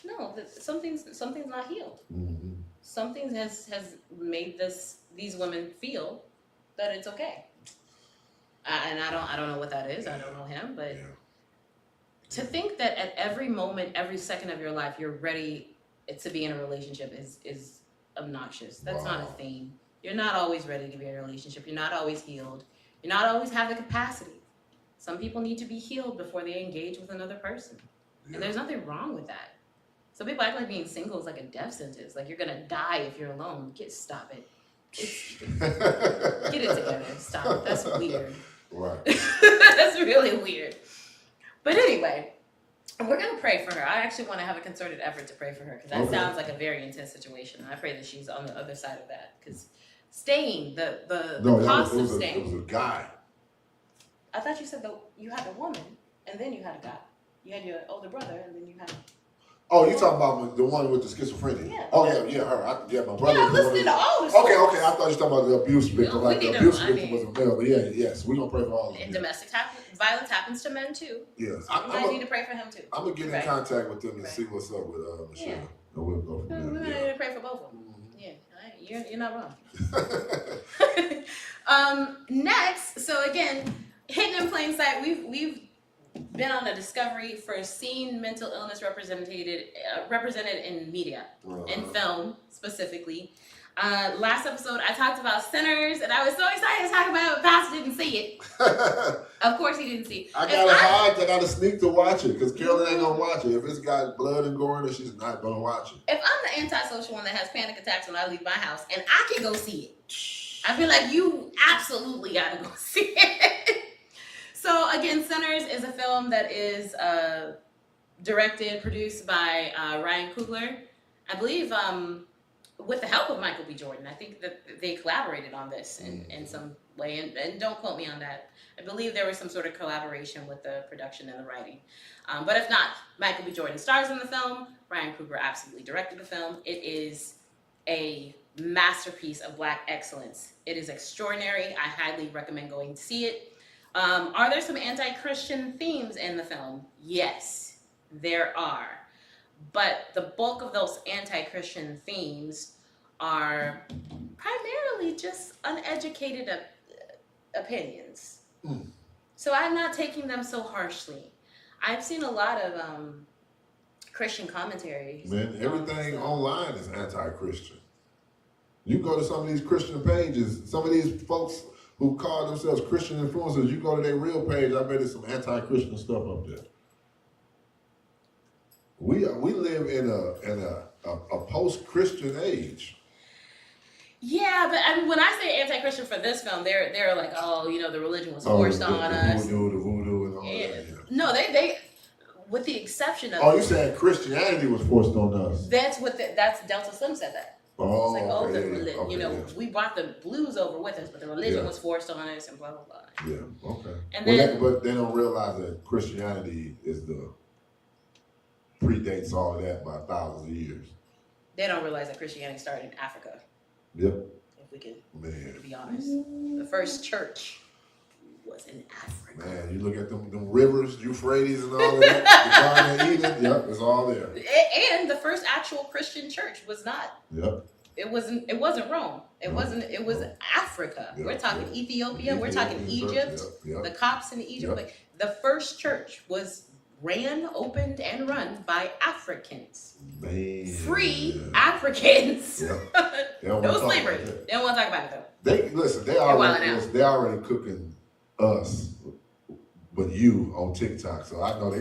No, something's not healed. Mm-hmm. Something has made these women feel that it's okay. And I don't know what that is. I don't know him, but to think that at every moment, every second of your life, you're ready to be in a relationship is obnoxious. That's not a thing. You're not always ready to be in a relationship. You're not always healed. You're not always have the capacity. Some people need to be healed before they engage with another person. And there's nothing wrong with that. Some people act like being single is like a death sentence. Like you're going to die if you're alone. Stop it. Get it together. Stop it. That's weird. Right. That's really weird. But anyway, we're going to pray for her. I actually want to have a concerted effort to pray for her because that sounds like a very intense situation. And I pray that she's on the other side of that. Because staying, the cost of staying. It was a guy. I thought you said you had a woman and then you had a guy. You had your older brother and then you had Oh, you talking about the one with the schizophrenia? Yeah. Oh, yeah, her. My brother. Yeah, I'm listening to all this. Okay. I thought you were talking about the abuse victim. No, the abuse victim was a male. But yes, we're going to pray for all of them. And domestic violence happens to men too. Yes. So I need to pray for him too. I'm going to get in contact with them and see what's up with Michelle. Yeah. And we'll go from there. We're going to pray for both of them. Mm-hmm. Yeah, you're not wrong. Next, so again, hidden in plain sight, we've been on a discovery for seeing mental illness represented in media, in film specifically. Last episode, I talked about sinners, and I was so excited to talk about it, but Pastor didn't see it. Of course he didn't see it. I got to sneak to watch it, because Carolyn ain't going to watch it. If it's got blood and gore in it, she's not going to watch it. If I'm the antisocial one that has panic attacks when I leave my house, and I can go see it, I feel like you absolutely got to go see it. So again, Sinners is a film that is directed, produced by Ryan Coogler. I believe with the help of Michael B. Jordan. I think that they collaborated on this in some way, and don't quote me on that. I believe there was some sort of collaboration with the production and the writing. But if not, Michael B. Jordan stars in the film. Ryan Coogler absolutely directed the film. It is a masterpiece of Black excellence. It is extraordinary. I highly recommend going to see it. Are there some anti-Christian themes in the film? Yes, there are. But the bulk of those anti-Christian themes are primarily just uneducated opinions. So I'm not taking them so harshly. I've seen a lot of Christian commentaries. Man, everything online is anti-Christian. You go to some of these Christian pages, some of these folks who call themselves Christian influencers, you go to their real page, I bet there's some anti-Christian stuff up there. We live in a post-Christian age. Yeah, but when I say anti-Christian for this film, they're like, oh, the religion was forced on us. The voodoo and all that. Yeah. No, they with the exception of. Oh, you saying Christianity was forced on us? That's Delta Slim said that. Oh, it's like, we brought the blues over with us, but the religion was forced on us, and blah blah blah. Yeah, okay. And but they don't realize that Christianity predates all of that by thousands of years. They don't realize that Christianity started in Africa. Yep. If we could be honest, the first church was in Africa. Man, you look at them rivers, Euphrates, and all of that. The Garden of Eden. Yep, it's all there. And the first actual Christian church was not. Yep. It wasn't Rome. It was Africa. Yep, we're talking Ethiopia. We're talking Egypt. Yep. The Copts in Egypt. Yep. Like the first church was ran, opened, and run by Africans. Man. Free Africans. Yep. They don't wanna No talk slavery. about that. They don't want to talk about it though. They already cooking us, but you on TikTok. So I know they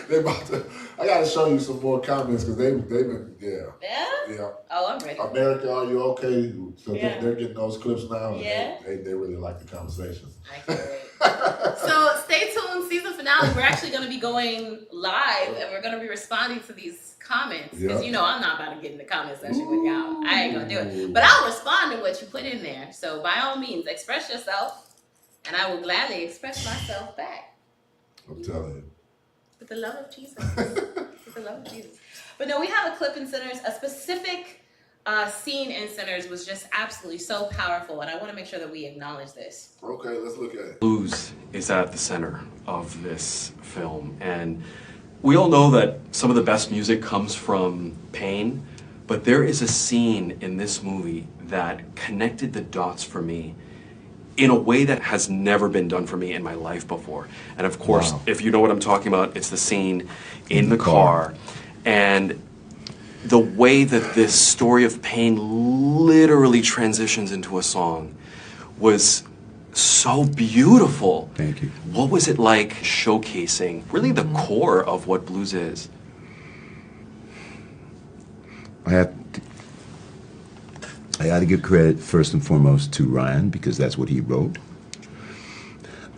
they about to. I got to show you some more comments because they've been Yeah? Oh, I'm ready. America, are you okay? So Yeah. they're getting those clips now. And Yeah. they really like the conversations. I can't wait. So stay tuned, season finale. We're actually going to be going live and we're going to be responding to these comments. Because Yeah. I'm not about to get in the comment section with y'all. I ain't going to do it. But I'll respond to what you put in there. So by all means, express yourself and I will gladly express myself back. I'm telling you. With the love of Jesus. With the love of Jesus. But no, we have a clip in Sinners. A specific scene in Sinners was just absolutely so powerful. And I want to make sure that we acknowledge this. Okay, let's look at it. Blues is at the center of this film, and we all know that some of the best music comes from pain, but there is a scene in this movie that connected the dots for me in a way that has never been done for me in my life before. And of course, if you know what I'm talking about, it's the scene in the car. And the way that this story of pain literally transitions into a song was so beautiful. Thank you. What was it like showcasing really the core of what blues is? I got to give credit first and foremost to Ryan because that's what he wrote.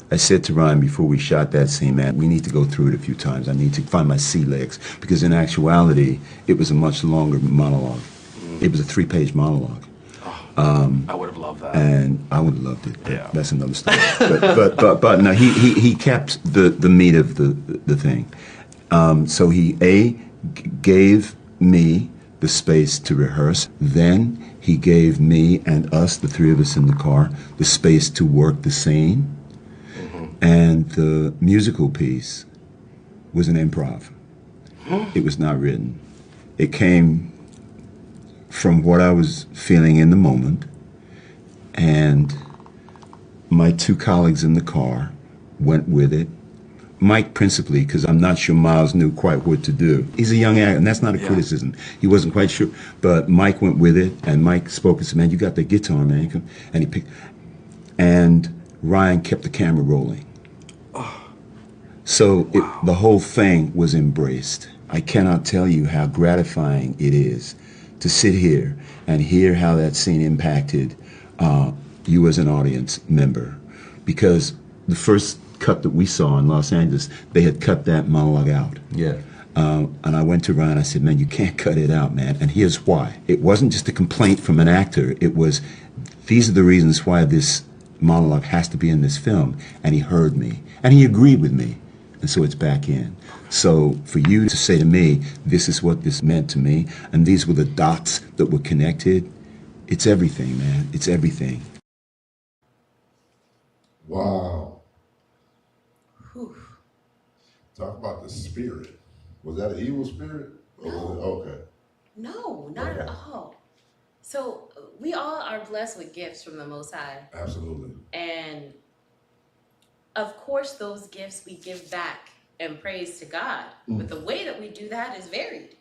I said to Ryan before we shot that scene, man, we need to go through it a few times. I need to find my sea legs because in actuality, it was a much longer monologue. It was a 3-page monologue. I would have loved that. And I would have loved it. Yeah. That's another story. but no, he kept the meat of the thing. So he gave me the space to rehearse. Then he gave me and us, the three of us in the car, the space to work the scene. And the musical piece was an improv. It was not written. It came from what I was feeling in the moment. And my two colleagues in the car went with it. Mike principally, because I'm not sure Miles knew quite what to do. He's a young actor, and that's not a criticism. He wasn't quite sure, but Mike went with it, and Mike spoke and said, man, you got the guitar, man. And he picked, and Ryan kept the camera rolling. So the whole thing was embraced. I cannot tell you how gratifying it is to sit here and hear how that scene impacted you as an audience member. Because the first cut that we saw in Los Angeles, they had cut that monologue out. Yeah. And I went to Ryan, I said, man, you can't cut it out, man. And here's why. It wasn't just a complaint from an actor. It was, these are the reasons why this monologue has to be in this film. And he heard me. And he agreed with me. And so it's back in. So for you to say to me, this is what this meant to me, and these were the dots that were connected, it's everything, man. It's everything. Wow. Whew. Talk about the spirit. Was that an evil spirit? Or was it, okay. No, not at all. So we all are blessed with gifts from the Most High. Absolutely. And of course, those gifts we give back and praise to God. But the way that we do that is varied.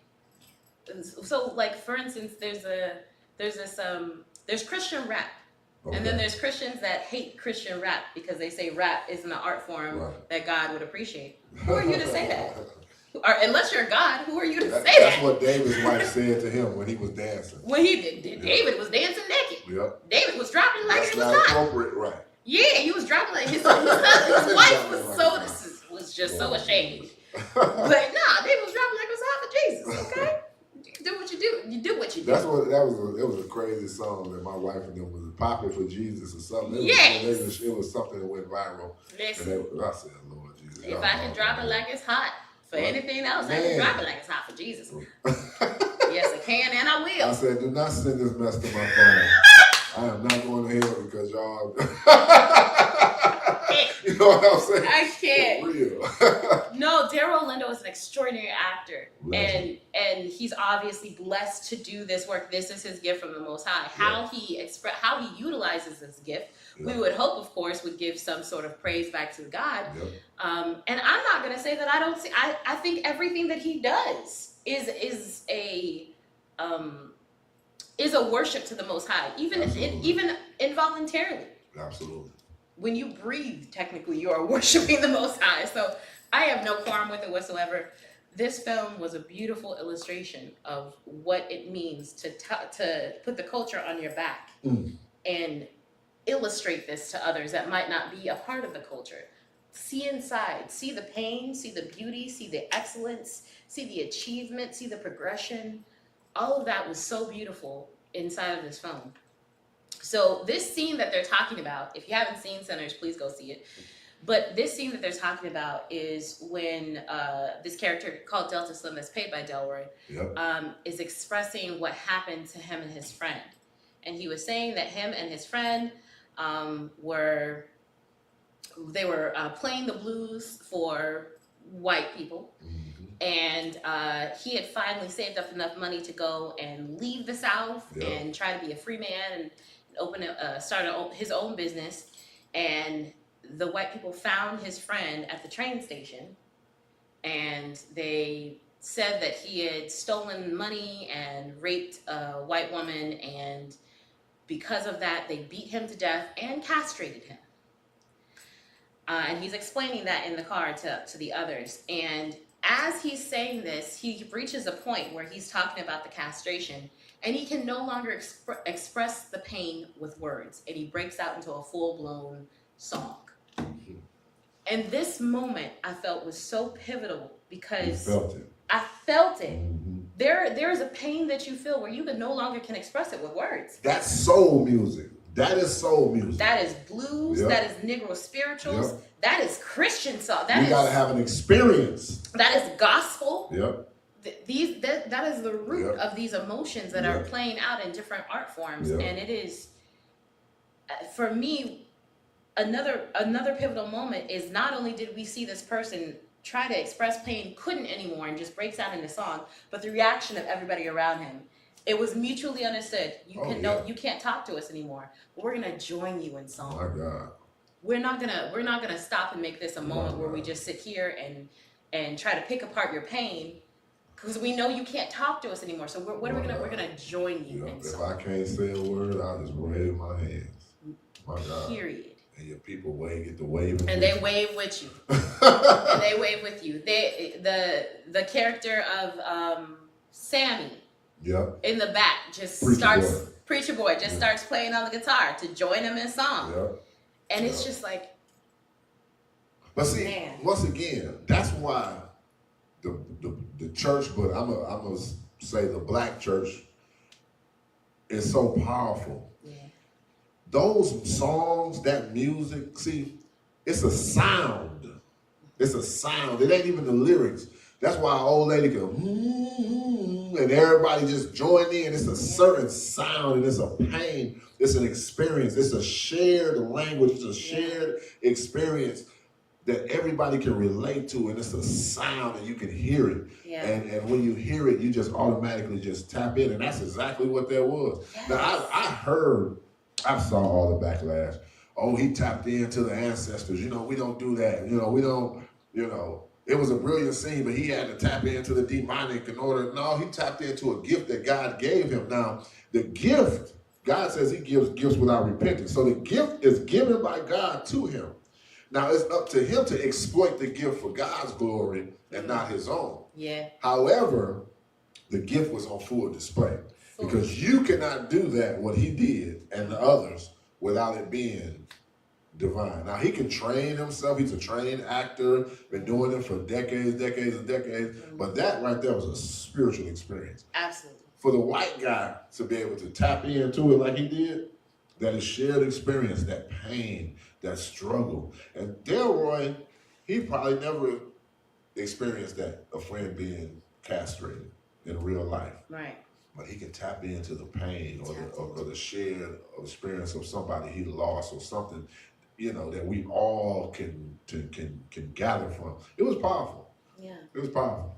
So, like for instance, there's Christian rap, and then there's Christians that hate Christian rap because they say rap isn't an art form that God would appreciate. Who are you to say that? Or unless you're God, who are you to say that? That's what David's wife said to him when he was dancing. When he did, David was dancing naked. Yep. David was dropping like That's it was not hot. appropriate, right? Yeah, he was dropping like his wife was just so ashamed. But nah, David was dropping like it was hot for Jesus. Okay, you do what you do. You do what you do. That's what it was a crazy song that my wife and them was popping for Jesus or something. It was something that went viral. Listen, And I said, Lord Jesus. if I can drop it like it's hot for anything else, I can drop it like it's hot for Jesus. Yes, I can and I will. I said, do not send this mess to my phone. I am not going to hell because y'all. You know what I'm saying? I can't. For real. No, Daryl Lindo is an extraordinary actor. Legend. And and he's obviously blessed to do this work. This is his gift from the Most High. How he utilizes this gift, we would hope, of course, would give some sort of praise back to God. And I'm not going to say that I don't see. I think everything that he does is a worship to the Most High, even involuntarily. Absolutely. When you breathe, technically, you are worshiping the Most High. So I have no qualm with it whatsoever. This film was a beautiful illustration of what it means to put the culture on your back and illustrate this to others that might not be a part of the culture. See inside, see the pain, see the beauty, see the excellence, see the achievement, see the progression. All of that was so beautiful inside of this film. So this scene that they're talking about, if you haven't seen Sinners, please go see it. But this scene that they're talking about is when this character called Delta Slim, that's played by Delroy, is expressing what happened to him and his friend. And he was saying that him and his friend were playing the blues for white people. And he had finally saved up enough money to go and leave the South and try to be a free man and start his own business. And the white people found his friend at the train station, and they said that he had stolen money and raped a white woman, and because of that, they beat him to death and castrated him. And he's explaining that in the car to the others. And as he's saying this, he reaches a point where he's talking about the castration, and he can no longer express the pain with words, and he breaks out into a full-blown song. And this moment I felt was so pivotal because I felt it. There is a pain that you feel where you no longer can express it with words. That's soul music. That is soul music. That is blues. That is Negro spirituals. That is Christian song. You gotta have an experience. That is gospel. That is the root of these emotions that are playing out in different art forms, and it is, for me, another pivotal moment is not only did we see this person try to express pain, couldn't anymore, and just breaks out into song, but the reaction of everybody around him. It was mutually understood. You can't talk to us anymore. But we're gonna join you in song. Oh my God. We're not gonna stop and make this a moment where we just sit here and try to pick apart your pain, because we know you can't talk to us anymore. So we're gonna join you in song. If I can't say a word, I'll just wave my hands. My God. Period. And your people get to wave. And they wave with you. And they wave with you. The character of Sammy in the back just Preacher Boy starts playing on the guitar to join him in song. And it's just like, but see, once again, that's why the church, but I'm gonna say the black church is so powerful. Those songs, that music, see, it's a sound. It's a sound. It ain't even the lyrics. That's why an old lady can, and everybody just join in. It's a certain sound, and it's a pain. It's an experience. It's a shared language. It's a shared experience that everybody can relate to, and it's a sound, and you can hear it. And when you hear it, you just automatically just tap in, and that's exactly what that was. Now, I saw all the backlash. Oh, he tapped into the ancestors. We don't do that. We don't, it was a brilliant scene, but he had to tap into the demonic in order. No, he tapped into a gift that God gave him. Now, the gift, God says he gives gifts without repentance. So the gift is given by God to him. Now, it's up to him to exploit the gift for God's glory and not his own. However, the gift was on full display. Because you cannot do that, what he did, and the others, without it being divine. Now, he can train himself. He's a trained actor, been doing it for decades. But that right there was a spiritual experience. Absolutely. For the white guy to be able to tap into it like he did, that is shared experience, that pain, that struggle. And Delroy, he probably never experienced that, a friend being castrated in real life. Right. But he can tap into the pain or the shared experience of somebody he lost or something, that we all can gather from. It was powerful. It was powerful.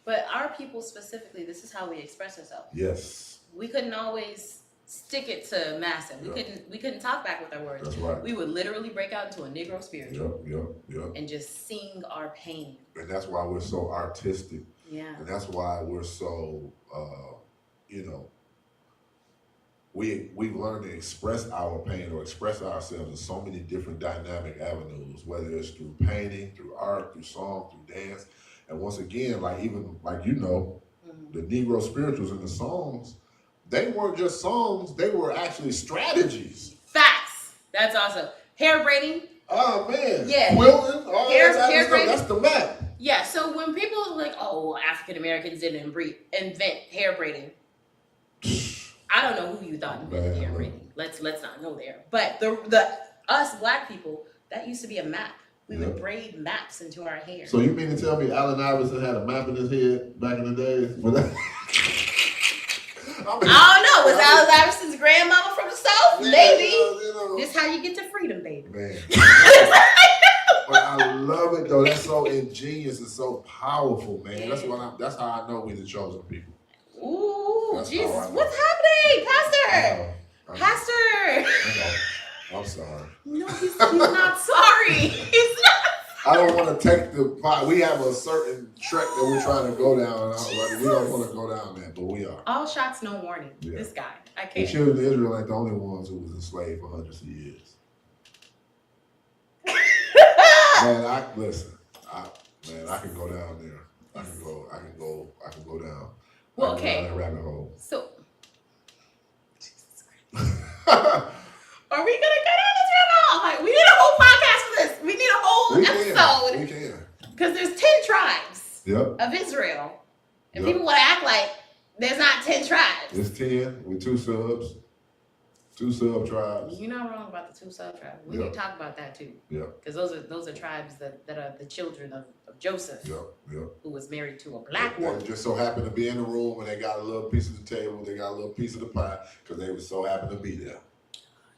But our people specifically, this is how we express ourselves. Yes. We couldn't always stick it to massa. We couldn't talk back with our words. That's right. We would literally break out into a Negro spiritual Yep. and just sing our pain. And that's why we're so artistic. Yeah. And that's why we're so, we've learned to express our pain or express ourselves in so many different dynamic avenues, whether it's through painting, through art, through song, through dance. And once again, the Negro spirituals and the songs, they weren't just songs, they were actually strategies. Facts. That's awesome. Hair braiding. Oh, man. Yeah. Quilting, all Hair that stuff, braiding. that's the map. Yeah, so when people are like, oh, African Americans didn't invent hair braiding, I don't know who you thought invented hair braiding. Let's not go there. But the us black people, that used to be a map. We would braid maps into our hair. So you mean to tell me Allen Iverson had a map in his head back in the days? I don't know. Was Allen Iverson's grandmama from the South? Yeah, Maybe. you know. This how you get to freedom, baby. Man. But I love it though. That's so ingenious and so powerful, man. Yeah. That's how I know we're the chosen people. Ooh, That's Jesus. how I know. What's happening, Pastor? I know. Pastor. I'm sorry. No, he's not sorry. He's not. I don't want to take the pot. We have a certain track that we're trying to go down. We don't want to go down that, but we are. All shots, no warning. Yeah. This guy. I The can't. children of Israel ain't the only ones who was enslaved for hundreds of years. Man, I can go down there. I can go down. Well, I can go okay. down that rabbit hole. So, Jesus Christ. Are we gonna go down this rabbit hole? Like, we need a whole podcast for this. We need a whole We episode can. because there's 10 tribes Yep. of Israel, and Yep. people want to act like there's not 10 tribes. It's 10 with 2 subs. 2 sub tribes. You're not wrong about the 2 sub tribes. We Yep. need to talk about that too, Yep. because those are tribes that are the children of Joseph, Yep. who was married to a black They woman. just so happened to be in the room and they got a little piece of the table, they got a little piece of the pie, because they was so happen to be there.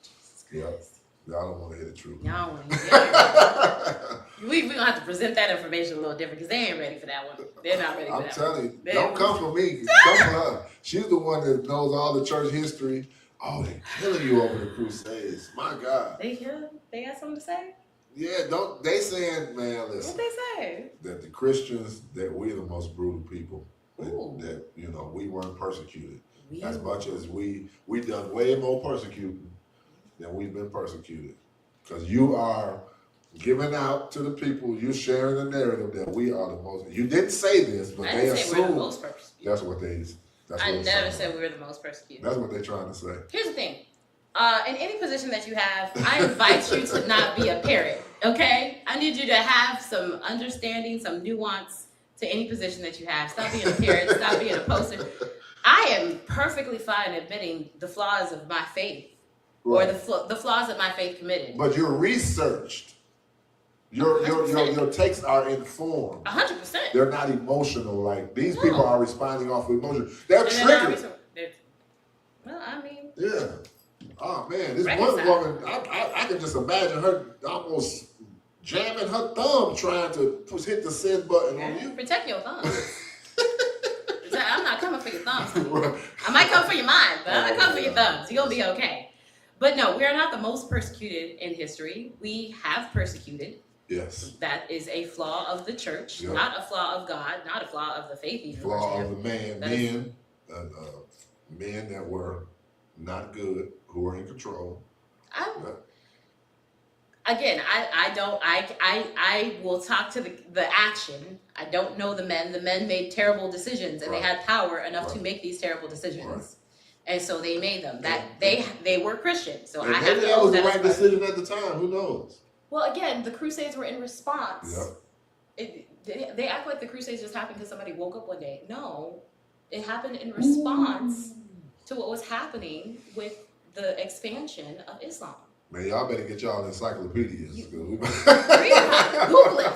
Jesus Yep. Christ. Y'all don't want to hear the truth. Y'all want to hear that. We gonna have to present that information a little different because they ain't ready for that one. They're not ready for I'm that telling one. you, don't come for me. Come for her. She's the one that knows all the church history. Oh, they killing you over the Crusades. My God. They got something to say? Yeah, they saying, man, What listen, they say? that the Christians, that we're the most brutal people. Ooh. That we weren't persecuted. We- As much as we done way more persecuting than we've been persecuted. Because you are giving out to the people, you're sharing the narrative that we are the most. You didn't say this, but I they didn't say we're the assume most persecuted. that's what they. That's I what never it's said we were the most persecuted. That's what they're trying to say. Here's the thing. In any position that you have, I invite you to not be a parrot, okay? I need you to have some understanding, some nuance to any position that you have. Stop being a parrot, stop being a poster. I am perfectly fine admitting the flaws of my faith or the flaws that my faith committed. But you're researched. Your 100%. takes are informed. 100%. They're not emotional. Like these No. people are responding off of emotion. They're And they're not triggered. well, I mean, Yeah. Oh man, this one Reconcile. woman, I can just imagine her almost jamming her thumb trying to hit the send button on you. protect your thumbs. I'm not coming for your thumbs. I might come for your mind, but I'm not coming for your thumbs. You're going to be okay. But no, we are not the most persecuted in history. We have persecuted. Yes. That is a flaw of the church, Yep. not a flaw of God, not a flaw of the faith even. Flaw of the man, That is- men that were not good, who were in control. Again, I will talk to the action. I don't know the men. The men made terrible decisions and Right. they had power enough to Right. make these terrible decisions. Right. And so they made them. That Yeah. they were Christian. So And I have maybe to that own was the that as right part. decision at the time. Who knows? Well, again, the Crusades were in response. Yep. They act like the Crusades just happened because somebody woke up one day. No, it happened in response to what was happening with the expansion of Islam. Man, y'all better get y'all encyclopedias. Read it. Google it.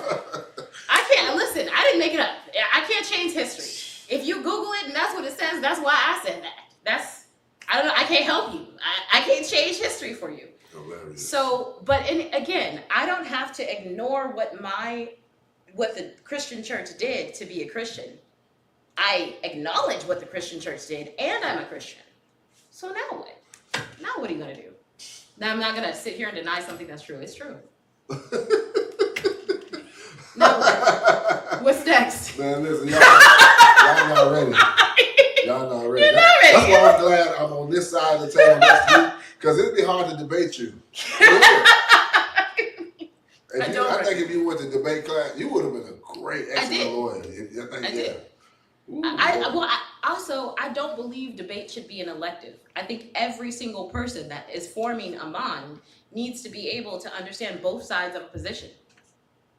I can't listen. I didn't make it up. I can't change history. If you Google it and that's what it says, that's why I said that. I don't know. I can't help you. I can't change history for you. Hilarious. So, but again, I don't have to ignore what the Christian church did to be a Christian. I acknowledge what the Christian church did, and I'm a Christian. So now what? Now what are you gonna do? Now I'm not gonna sit here and deny something that's true. It's true. Now what? What's next? Man, listen, y'all not ready. Y'all not ready. You're not ready. That's why I'm glad I'm on this side of the table next week, because it'd be hard to debate you. I think if you went to debate class, you would have been a great, excellent lawyer. I did. Ooh, I don't believe debate should be an elective. I think every single person that is forming a mind needs to be able to understand both sides of a position.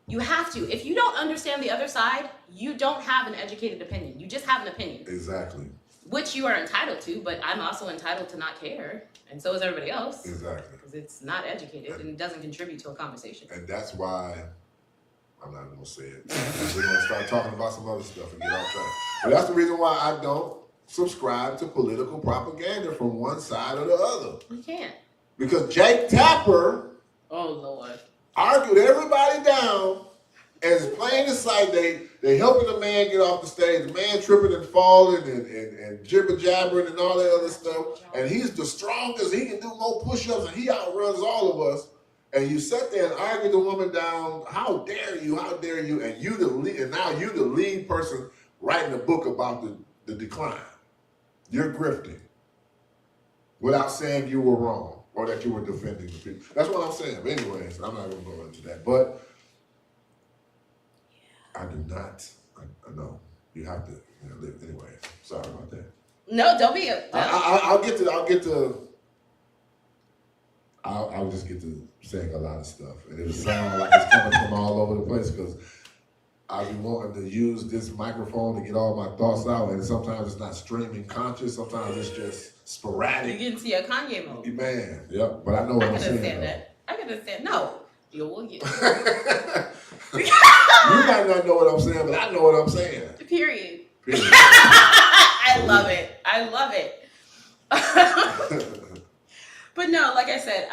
You have to. If you don't understand the other side, you don't have an educated opinion. You just have an opinion. Exactly. Which you are entitled to, but I'm also entitled to not care. And so is everybody else. Exactly. Because it's not educated and it doesn't contribute to a conversation. And that's why, I'm not going to say it. We're going to start talking about some other stuff and get off track. But that's the reason why I don't subscribe to political propaganda from one side or the other. You can't. Because Jake Tapper Oh, Lord. argued everybody down, and it's plain as sight they helping the man get off the stage. The man tripping and falling and jibber jabbering and all that other stuff. And he's the strongest. He can do more push-ups and he outruns all of us. And you sat there and argued the woman down. How dare you? How dare you? And you the lead, and now you the lead person writing a book about the decline. You're grifting without saying you were wrong or that you were defending the people. That's what I'm saying. But anyways, I'm not going to go into that. But I do not. I know you have to live anyway. Sorry about that. No, don't be a. I'll get to. I'll just get to saying a lot of stuff, and it'll sound like it's coming from all over the place because I be wanting to use this microphone to get all my thoughts out, and sometimes it's not streaming conscious. Sometimes it's just sporadic. You get into your Kanye mode. Man, yep. But I know what I'm saying. I can understand that. I can understand. No, you will get. You might not know what I'm saying, but I know what I'm saying. Period. Period. I love it. I love it. But no, like I said,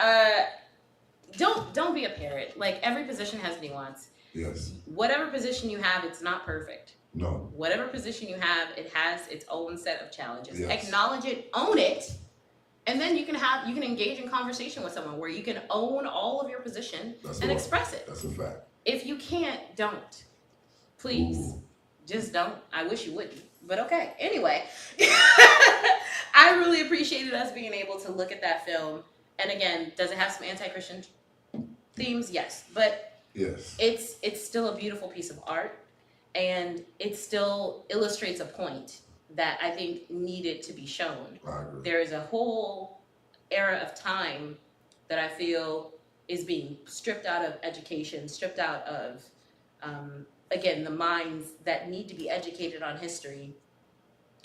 don't be a parrot. Like every position has nuance. Yes. Whatever position you have, it's not perfect. No. Whatever position you have, it has its own set of challenges. Yes. Acknowledge it, own it, and then you can engage in conversation with someone where you can own all of your position and express it. That's a fact. If you can't, don't. Please. Ooh. Just don't. I wish you wouldn't. But okay. Anyway. I really appreciated us being able to look at that film. And again, does it have some anti-Christian themes? Yes. But yes, it's still a beautiful piece of art. And it still illustrates a point that I think needed to be shown. I agree. There is a whole era of time that I feel is being stripped out of education, stripped out of, again, the minds that need to be educated on history.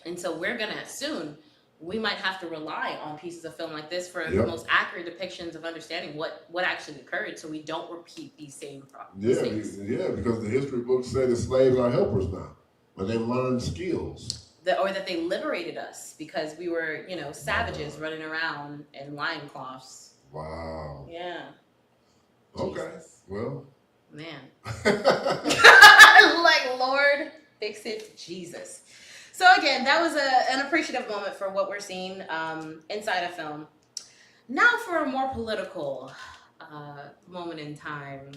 And so we're going to soon, we might have to rely on pieces of film like this for the most accurate depictions of understanding what actually occurred so we don't repeat these same mistakes. Yeah, because the history books say the slaves are helpers now, but they learned skills. Or that they liberated us because we were, savages running around in loincloths. Wow. Yeah. Okay. Jesus. Well. Man. Like, Lord, fix it, Jesus. So again, that was an appreciative moment for what we're seeing inside a film. Now for a more political moment in time.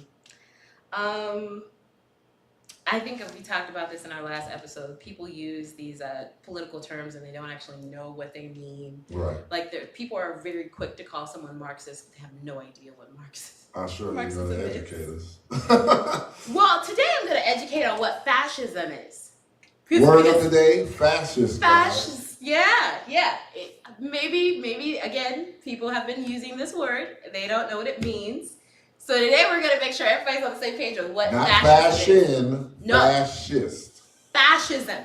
I think we talked about this in our last episode. People use these political terms and they don't actually know what they mean. Right. Like people are very quick to call someone Marxist. They have no idea what Marxist. I'm sure you're going to educate us. Well, today I'm going to educate on what fascism is. Word of the day, fascist. Fascist. Yeah. Maybe again, people have been using this word. They don't know what it means. So today we're going to make sure everybody's on the same page with what fascism is. No. Fascist. Fascism.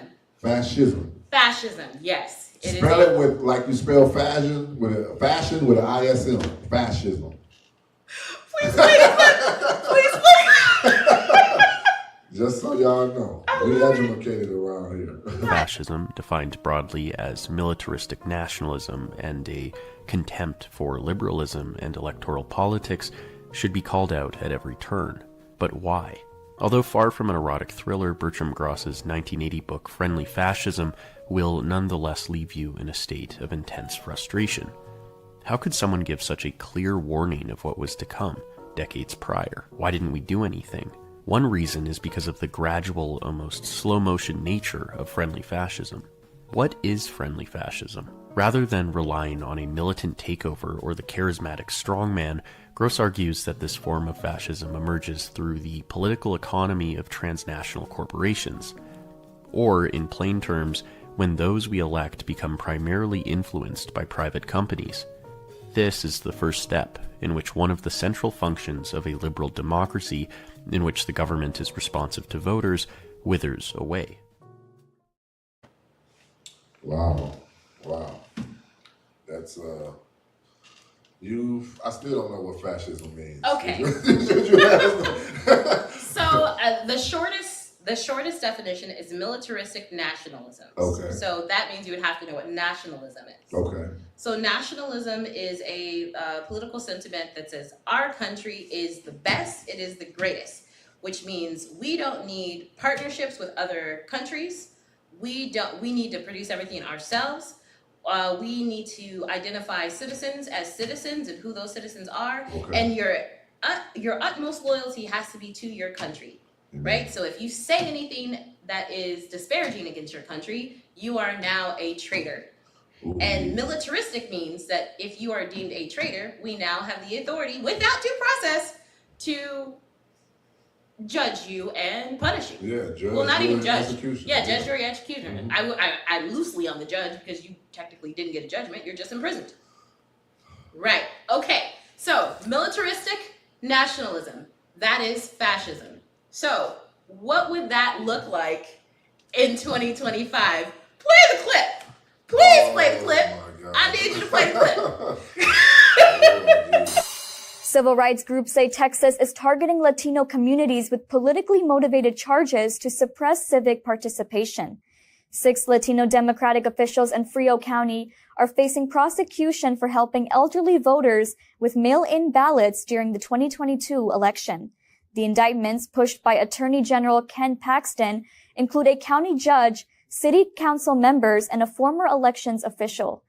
Fascism, yes. Spell it with, like you spell fashion with an ISM. Fascism. Please. Just so y'all know, we educated around here. Fascism, defined broadly as militaristic nationalism and a contempt for liberalism and electoral politics, should be called out at every turn. But why? Although far from an erotic thriller, Bertram Gross's 1980 book Friendly Fascism will nonetheless leave you in a state of intense frustration. How could someone give such a clear warning of what was to come decades prior? Why didn't we do anything? One reason is because of the gradual, almost slow-motion nature of friendly fascism. What is friendly fascism? Rather than relying on a militant takeover or the charismatic strongman, Gross argues that this form of fascism emerges through the political economy of transnational corporations, or, in plain terms, when those we elect become primarily influenced by private companies. This is the first step in which one of the central functions of a liberal democracy, in which the government is responsive to voters, withers away. Wow. That's I still don't know what fascism means. Okay. Did you ask? So the shortest definition is militaristic nationalism. Okay. So that means you would have to know what nationalism is. Okay. So nationalism is a political sentiment that says our country is the best, it is the greatest, which means we don't need partnerships with other countries. We need to produce everything ourselves. We need to identify citizens as citizens and who those citizens are. Okay. And your utmost loyalty has to be to your country, right? So if you say anything that is disparaging against your country, you are now a traitor. Ooh. And militaristic means that if you are deemed a traitor, we now have the authority, without due process, to judge you and punish you. Yeah, judge. Well, not even jury, judge. execution. Yeah, judge, jury, executioner. Mhm. I'm loosely on the judge because you technically didn't get a judgment. You're just imprisoned. Right. Okay. So militaristic nationalism. That is fascism. So what would that look like in 2025? Play the clip. Please play the clip. Oh my God. I need you to play the clip. Oh, geez. Civil rights groups say Texas is targeting Latino communities with politically motivated charges to suppress civic participation. 6 Latino Democratic officials in Frio County are facing prosecution for helping elderly voters with mail-in ballots during the 2022 election. The indictments, pushed by Attorney General Ken Paxton, include a county judge, city council members, and a former elections official.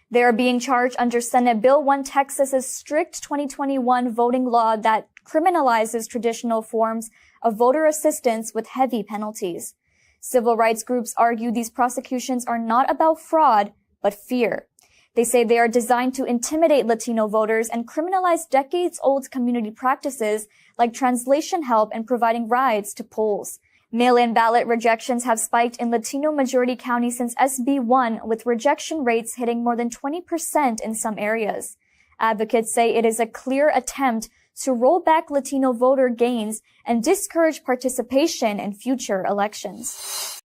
They are being charged under Senate Bill 1 Texas's strict 2021 voting law that criminalizes traditional forms of voter assistance with heavy penalties. Civil rights groups argue these prosecutions are not about fraud, but fear. They say they are designed to intimidate Latino voters and criminalize decades-old community practices like translation help and providing rides to polls. Mail-in ballot rejections have spiked in Latino-majority counties since SB 1, with rejection rates hitting more than 20% in some areas. Advocates say it is a clear attempt to roll back Latino voter gains and discourage participation in future elections.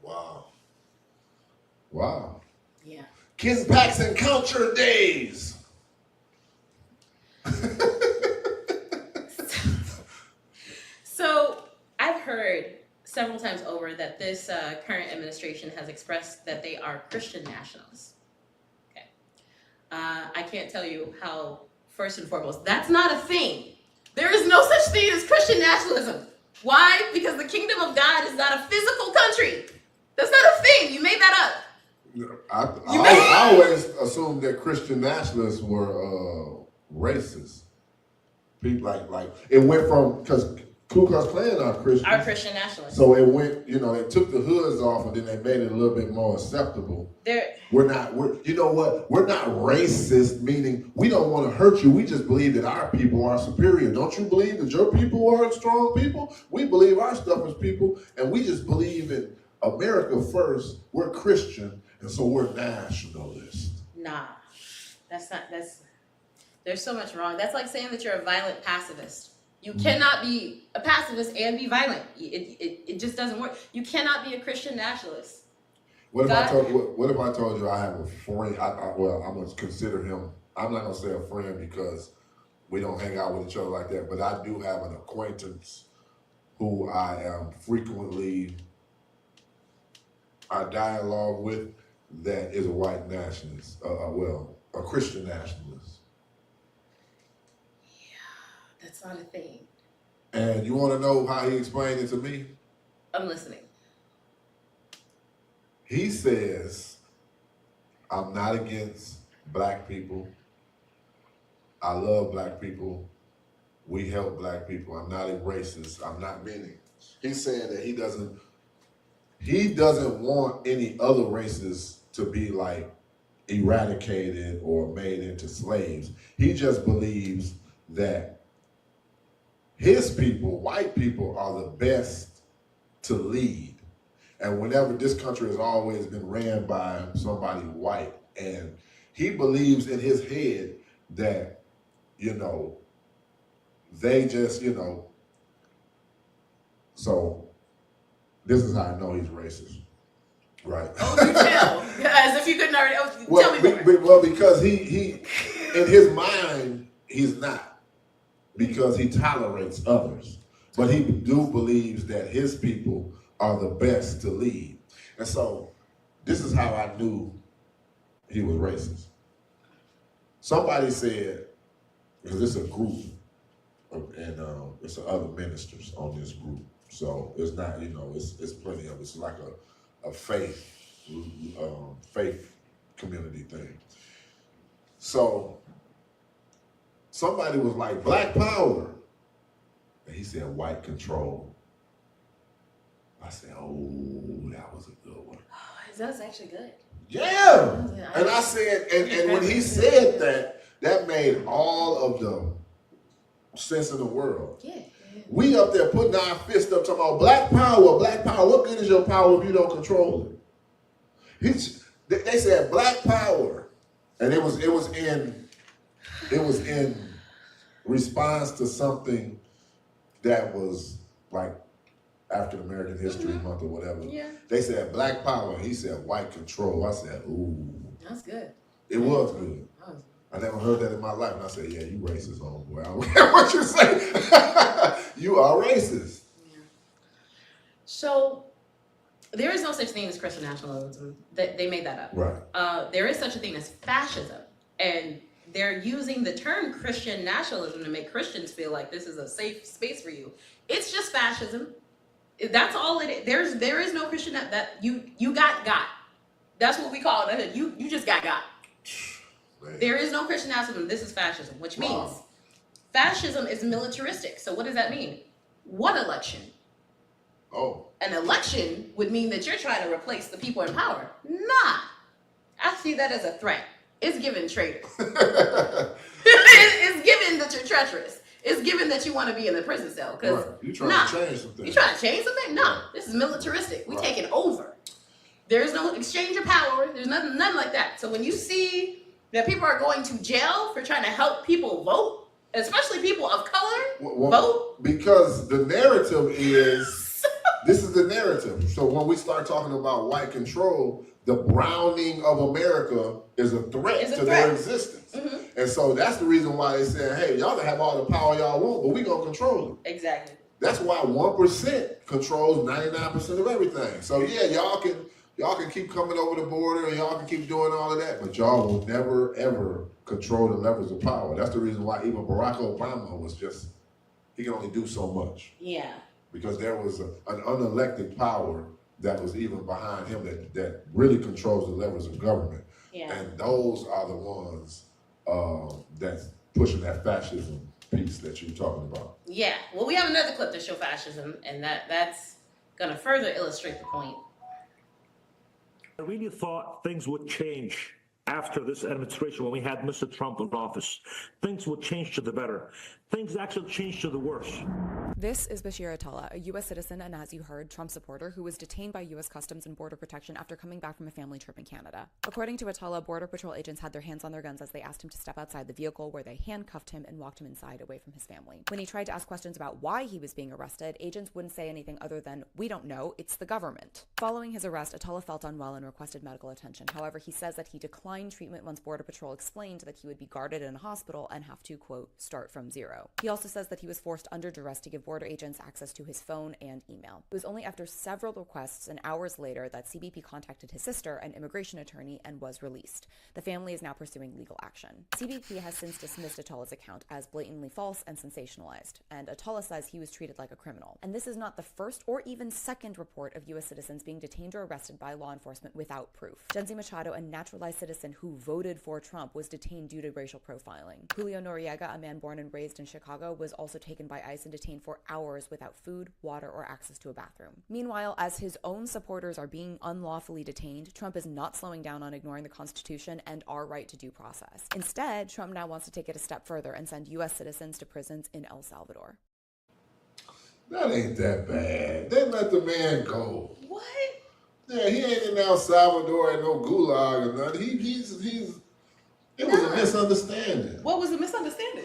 Wow. Yeah. Ken Paxton, count your days. So I've heard several times over that this current administration has expressed that they are Christian nationalists. Okay. I can't tell you how, first and foremost, that's not a thing. There is no such thing as Christian nationalism. Why? Because the kingdom of God is not a physical country. That's not a thing. You made that up. I always assumed that Christian nationalists were racist. People like it went from, because Ku Klux Klan are Christians. Our Christian nationalists. So it went, they took the hoods off and then they made it a little bit more acceptable. We're not racist, meaning we don't want to hurt you. We just believe that our people are superior. Don't you believe that your people are strong people? We believe our stuff is people, and we just believe in America first. We're Christian, and so we're nationalist. Nah, there's so much wrong. That's like saying that you're a violent pacifist. You cannot be a pacifist and be violent. It just doesn't work. You cannot be a Christian nationalist. What if I told you I have a friend? I'm going to consider him. I'm not going to say a friend because we don't hang out with each other like that. But I do have an acquaintance who I am frequently dialogue with that is a white nationalist. A Christian nationalist. Yeah, that's not a thing. And you want to know how he explained it to me? I'm listening. He says, I'm not against black people. I love black people. We help black people. I'm not a racist. I'm not meaning. He's saying that he doesn't want any other races to be like eradicated or made into slaves. He just believes that his people, white people, are the best to lead. And whenever this country has always been ran by somebody white, and he believes in his head that, they just, so this is how I know he's racist, right? Oh, you tell. As if you couldn't already. Tell me more. Well, because he, in his mind, he's not, because he tolerates others. But he do believes that his people are the best to lead. And so this is how I knew he was racist. Somebody said, because it's a group, and it's other ministers on this group. So it's not, it's plenty of it. It's like a faith community thing. So somebody was like, Black Power. And he said, white control. I said, oh, that was a good one. Oh, that was actually good. Yeah. And I said, and when he said that, that made all of the sense in the world. Yeah. We up there putting our fist up talking about black power. What good is your power if you don't control it? They said black power. And it was in response to something that was like African American History Month or whatever. Yeah. They said black power. He said white control. I said, ooh. That's good. It was good. I never heard that in my life. And I said, yeah, you racist, homeboy. I don't care what you say. You are racist. Yeah. So there is no such thing as Christian nationalism. They made that up. Right. There is such a thing as fascism. And they're using the term Christian nationalism to make Christians feel like this is a safe space for you. It's just fascism. That's all it is. There is no Christian that you got. That's what we call it. You just got. Man. There is no Christian nationalism. This is fascism, which means fascism is militaristic. So what does that mean? What election? Oh. An election would mean that you're trying to replace the people in power. Nah. I see that as a threat. It's given traitors. It's given that you're treacherous. It's given that you want to be in the prison cell. Because you're trying to change something. You trying to change something? No. This is militaristic. We taking over. There's no exchange of power. There's nothing like that. So when you see that people are going to jail for trying to help people vote, especially people of color, vote. Because the narrative is, this is the narrative. So when we start talking about white control, the browning of America is a threat to their existence. Mm-hmm. And so that's the reason why they say, hey, y'all can have all the power y'all want, but we gonna control it. Exactly. That's why 1% controls 99% of everything. So yeah, y'all can keep coming over the border and y'all can keep doing all of that, but y'all will never, ever control the levers of power. That's the reason why even Barack Obama was he can only do so much. Yeah. Because there was an unelected power that was even behind him that really controls the levers of government. Yeah. And those are the ones that's pushing that fascism piece that you're talking about. Yeah. Well, we have another clip to show fascism, and that's going to further illustrate the point. I really thought things would change after this administration when we had Mr. Trump in office. Things would change to the better. Things actually changed to the worse. This is Bashir Attallah, a U.S. citizen and, as you heard, Trump supporter who was detained by U.S. Customs and Border Protection after coming back from a family trip in Canada. According to Attallah, Border Patrol agents had their hands on their guns as they asked him to step outside the vehicle, where they handcuffed him and walked him inside away from his family. When he tried to ask questions about why he was being arrested, agents wouldn't say anything other than, "We don't know, it's the government." Following his arrest, Attallah felt unwell and requested medical attention. However, he says that he declined declined treatment once Border Patrol explained that he would be guarded in a hospital and have to, quote, start from zero. He also says that he was forced under duress to give border agents access to his phone and email. It was only after several requests and hours later that CBP contacted his sister, an immigration attorney, and was released. The family is now pursuing legal action. CBP has since dismissed Atalla's account as blatantly false and sensationalized, and Atalla says he was treated like a criminal. And this is not the first or even second report of U.S. citizens being detained or arrested by law enforcement without proof. Genzi Machado, a naturalized citizen who voted for Trump, was detained due to racial profiling. Julio Noriega, a man born and raised in Chicago, was also taken by ICE and detained for hours without food, water, or access to a bathroom. Meanwhile, as his own supporters are being unlawfully detained, Trump is not slowing down on ignoring the Constitution and our right to due process. Instead, Trump now wants to take it a step further and send U.S. citizens to prisons in El Salvador. That ain't that bad. They let the man go. What? Yeah, he ain't in El Salvador and no gulag or nothing. It was a misunderstanding. What was the misunderstanding?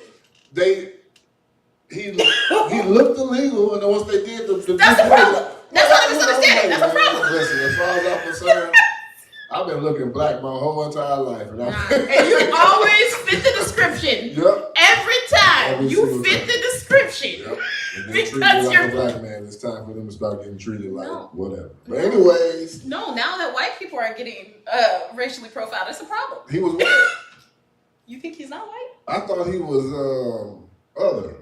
He looked illegal, and then once they did that's the problem. That's not a misunderstanding. That's a problem. Listen, as far as I'm concerned, I've been looking black my whole entire life, and you always fit the description. Yep. Every time Every you fit time. the description. Yep. And they treat me Because like you're a black man. It's time for them to start getting treated like whatever. But No. anyways, No, now that white people are getting racially profiled, it's a problem. he was white. You think he's not white? I thought he was other,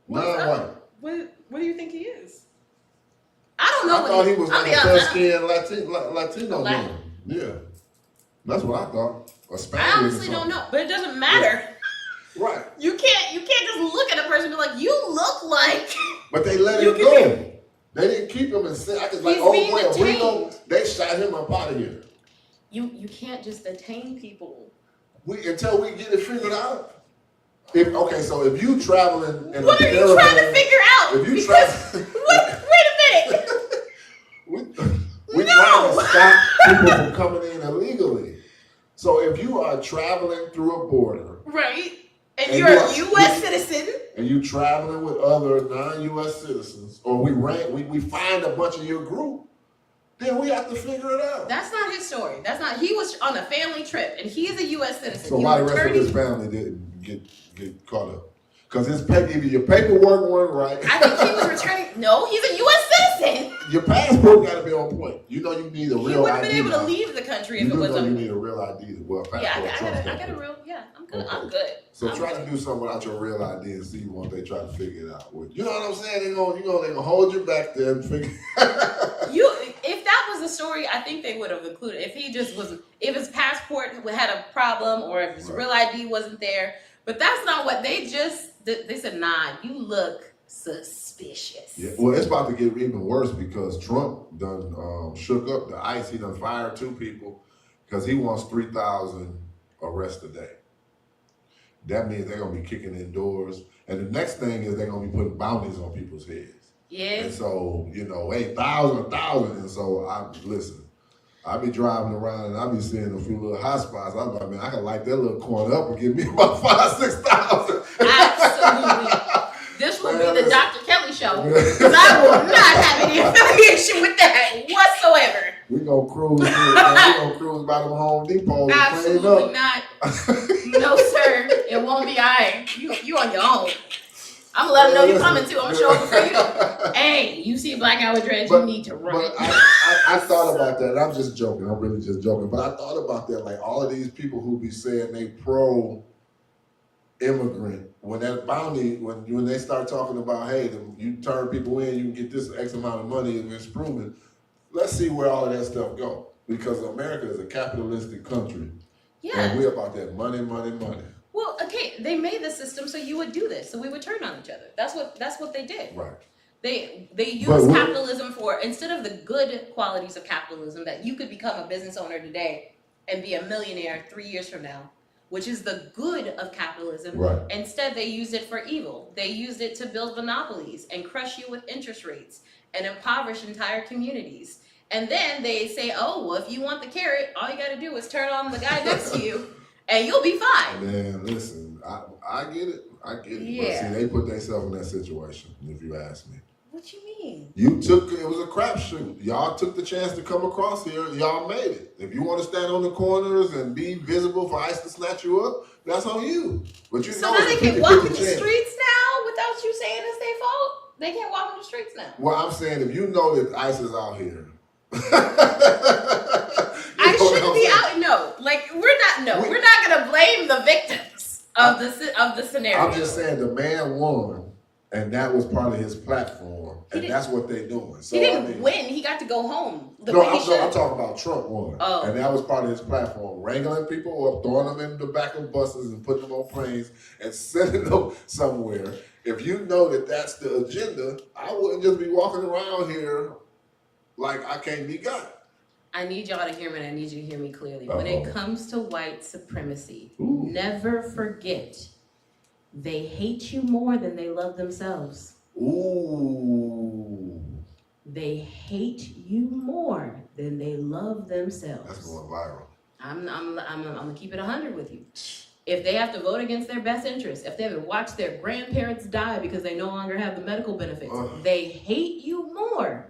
non-white. What do you think he is? I don't know. I thought he was I'll like be a honest, fair-skinned Latino Latin. man. Yeah, that's what I thought. A Spaniard I or honestly don't something. know, but it doesn't matter. Right. You can't just look at a person and be like, you look like. But they let You him can go. They didn't keep him in sin. I just like, He's oh, being boy, detained. they shot him up out of here. You can't just detain people. Until we get it figured out. So if you traveling in What a are you trying to caravan- figure out? If you Because wait a minute. We're trying to stop people from coming in illegally. So if you are traveling through a border Right. And And you're you a are- U.S. citizen. and you traveling with other non-U.S. citizens, or we find a bunch of your group, then we have to figure it out. That's not his story. He was on a family trip, and he is a U.S. citizen. So why the rest of his family didn't get caught up? Because either your paperwork weren't right. I think he was returning. No, he's a U.S. citizen. Your passport got to be on point. You know you need a He real wouldn't have ID. been able to now. leave the country You if it do was know you a. need a real ID. Well, passport. Yeah, I trumps got that. a real. Yeah, I'm good. Okay. I'm good. So I'm try good. to do something without your real ID and see once they try to figure it out. You know what I'm saying? They gonna hold you back there and figure. If that was the story, I think they would have included. If he just was, if his passport had a problem, or if his real ID wasn't there. But that's not what they said. Nah, you look suspicious. Yeah. Well, it's about to get even worse because Trump done shook up the ICE. He done fired 2 people because he wants 3,000 arrests a day. That means they're gonna be kicking in doors, and the next thing is they're gonna be putting bounties on people's heads. Yeah. And so, 1,000. And so I be driving around and I be seeing a few little hot spots. I'm like, man, I can light that little corner up and give me about 5,000-6,000. Absolutely. This will Man, be the listen. Dr. Kelly show. Because I will not have any affiliation with that whatsoever. We gonna cruise. We gonna cruise by them Home Depot and clean Absolutely up. not. No, sir. It won't be I. You on your own. I'm gonna let them know you're coming too. I'm gonna show up for you. Hey, you see a black guy with dreads, you need to run. But I thought about that. I'm just joking. I'm really just joking. But I thought about that. Like all of these people who be saying they pro immigrant, when that bounty, when they start talking about, hey, you turn people in, you can get this X amount of money and it's proven. Let's see where all of that stuff go. Because America is a capitalistic country. Yeah. And we're about that money. Well, okay, they made the system so you would do this, so we would turn on each other. That's what they did. Right. They use But capitalism for, instead of the good qualities of capitalism, that you could become a business owner today and be a millionaire 3 years from now, which is the good of capitalism. Right. Instead, they used it for evil. They used it to build monopolies and crush you with interest rates and impoverish entire communities. And then they say, oh, well, if you want the carrot, all you got to do is turn on the guy next to you and you'll be fine. Man, listen, I get it. Yeah. But see, they put themselves in that situation, if you ask me. What you mean? It was a crapshoot. Y'all took the chance to come across here. Y'all made it. If you want to stand on the corners and be visible for ICE to snatch you up, that's on you. But you So know now they it's can 50-50 walk in the chance. streets now without you saying it's their fault? They can't walk in the streets now. Well, I'm saying if you know that ICE is out here. I shouldn't be out. No, like we're not gonna blame the victims of the scenario. I'm just saying the man won, and that was part of his platform, and that's what they're doing. So he didn't win. He got to go home. I'm talking about Trump won, and that was part of his platform, wrangling people up, throwing them in the back of buses, and putting them on planes, and sending them somewhere. If you know that that's the agenda, I wouldn't just be walking around here like I can't be got. I need y'all to hear me, and I need you to hear me clearly. When it comes to white supremacy, never forget, they hate you more than they love themselves. Ooh. They hate you more than they love themselves. That's going viral. I'm gonna keep it 100 with you. If they have to vote against their best interests, if they have to watch their grandparents die because they no longer have the medical benefits, they hate you more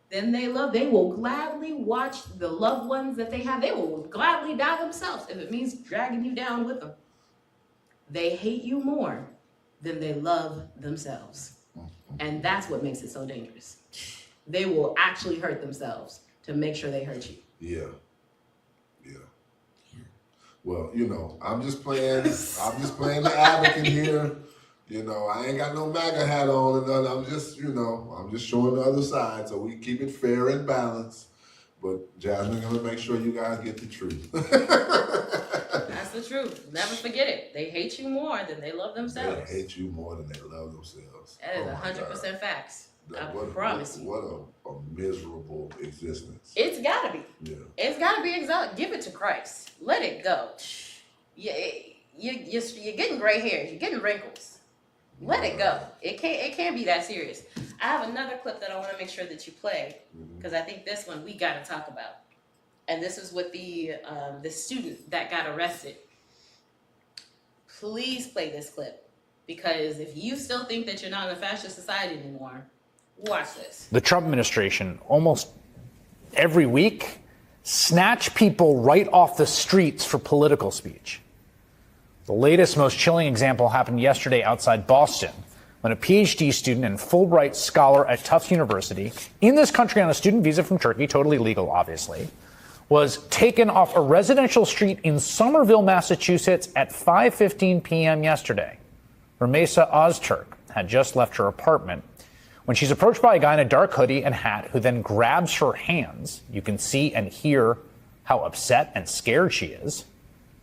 than they love. They will gladly watch the loved ones that they have. They will gladly die themselves if it means dragging you down with them. They hate you more than they love themselves. And that's what makes it so dangerous. They will actually hurt themselves to make sure they hurt you. Yeah. Well, I'm just playing the advocate here. I ain't got no MAGA hat on and nothing. I'm just showing the other side so we keep it fair and balanced. But Jasmine gonna make sure you guys get the truth. That's the truth. Never forget it. They hate you more than they love themselves. They hate you more than they love themselves. That is 100% facts. I promise you. What a miserable existence. It's gotta be. Yeah. It's gotta be exalted. Give it to Christ. Let it go. You're getting gray hairs. You're getting wrinkles. Let it go. It can't be that serious. I have another clip that I want to make sure that you play because I think this one we got to talk about. And this is with the student that got arrested. Please play this clip because if you still think that you're not in a fascist society anymore, watch this. The Trump administration almost every week snatch people right off the streets for political speech. The latest, most chilling example happened yesterday outside Boston when a PhD student and Fulbright scholar at Tufts University, in this country on a student visa from Turkey, totally legal, obviously, was taken off a residential street in Somerville, Massachusetts at 5:15 p.m. yesterday. Ramesa Ozturk had just left her apartment when she's approached by a guy in a dark hoodie and hat who then grabs her hands. You can see and hear how upset and scared she is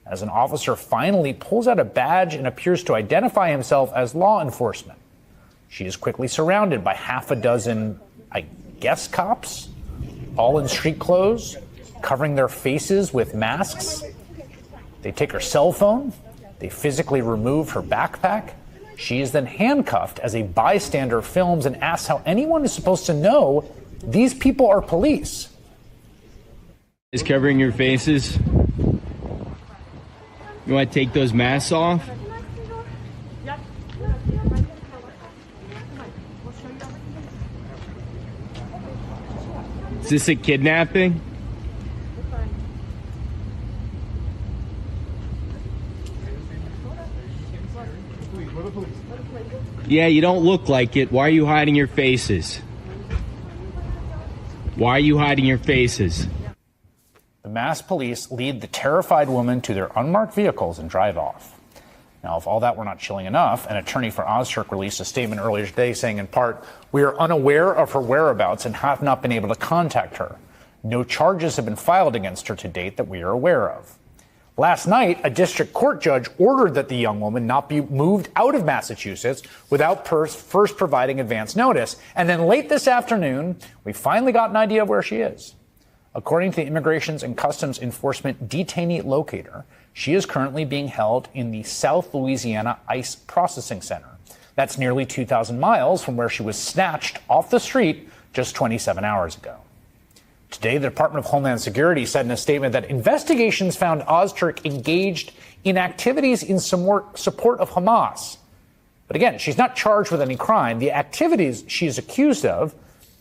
as an officer finally pulls out a badge and appears to identify himself as law enforcement. She is quickly surrounded by half a dozen, I guess, cops, all in street clothes, covering their faces with masks. They take her cell phone. They physically remove her backpack. She is then handcuffed as a bystander films and asks how anyone is supposed to know these people are police. Is covering your faces. You want to take those masks off? Is this a kidnapping? Yeah, you don't look like it. Why are you hiding your faces? Why are you hiding your faces? The masked police lead the terrified woman to their unmarked vehicles and drive off. Now, if all that were not chilling enough, an attorney for Ozturk released a statement earlier today saying, in part, "We are unaware of her whereabouts and have not been able to contact her. No charges have been filed against her to date that we are aware of." Last night, a district court judge ordered that the young woman not be moved out of Massachusetts without first providing advance notice. And then late this afternoon, we finally got an idea of where she is. According to the Immigrations and Customs Enforcement detainee locator, she is currently being held in the South Louisiana ICE Processing Center. That's nearly 2,000 miles from where she was snatched off the street just 27 hours ago. Today, the Department of Homeland Security said in a statement that investigations found Ozturk engaged in activities in support of Hamas. But again, she's not charged with any crime. The activities she is accused of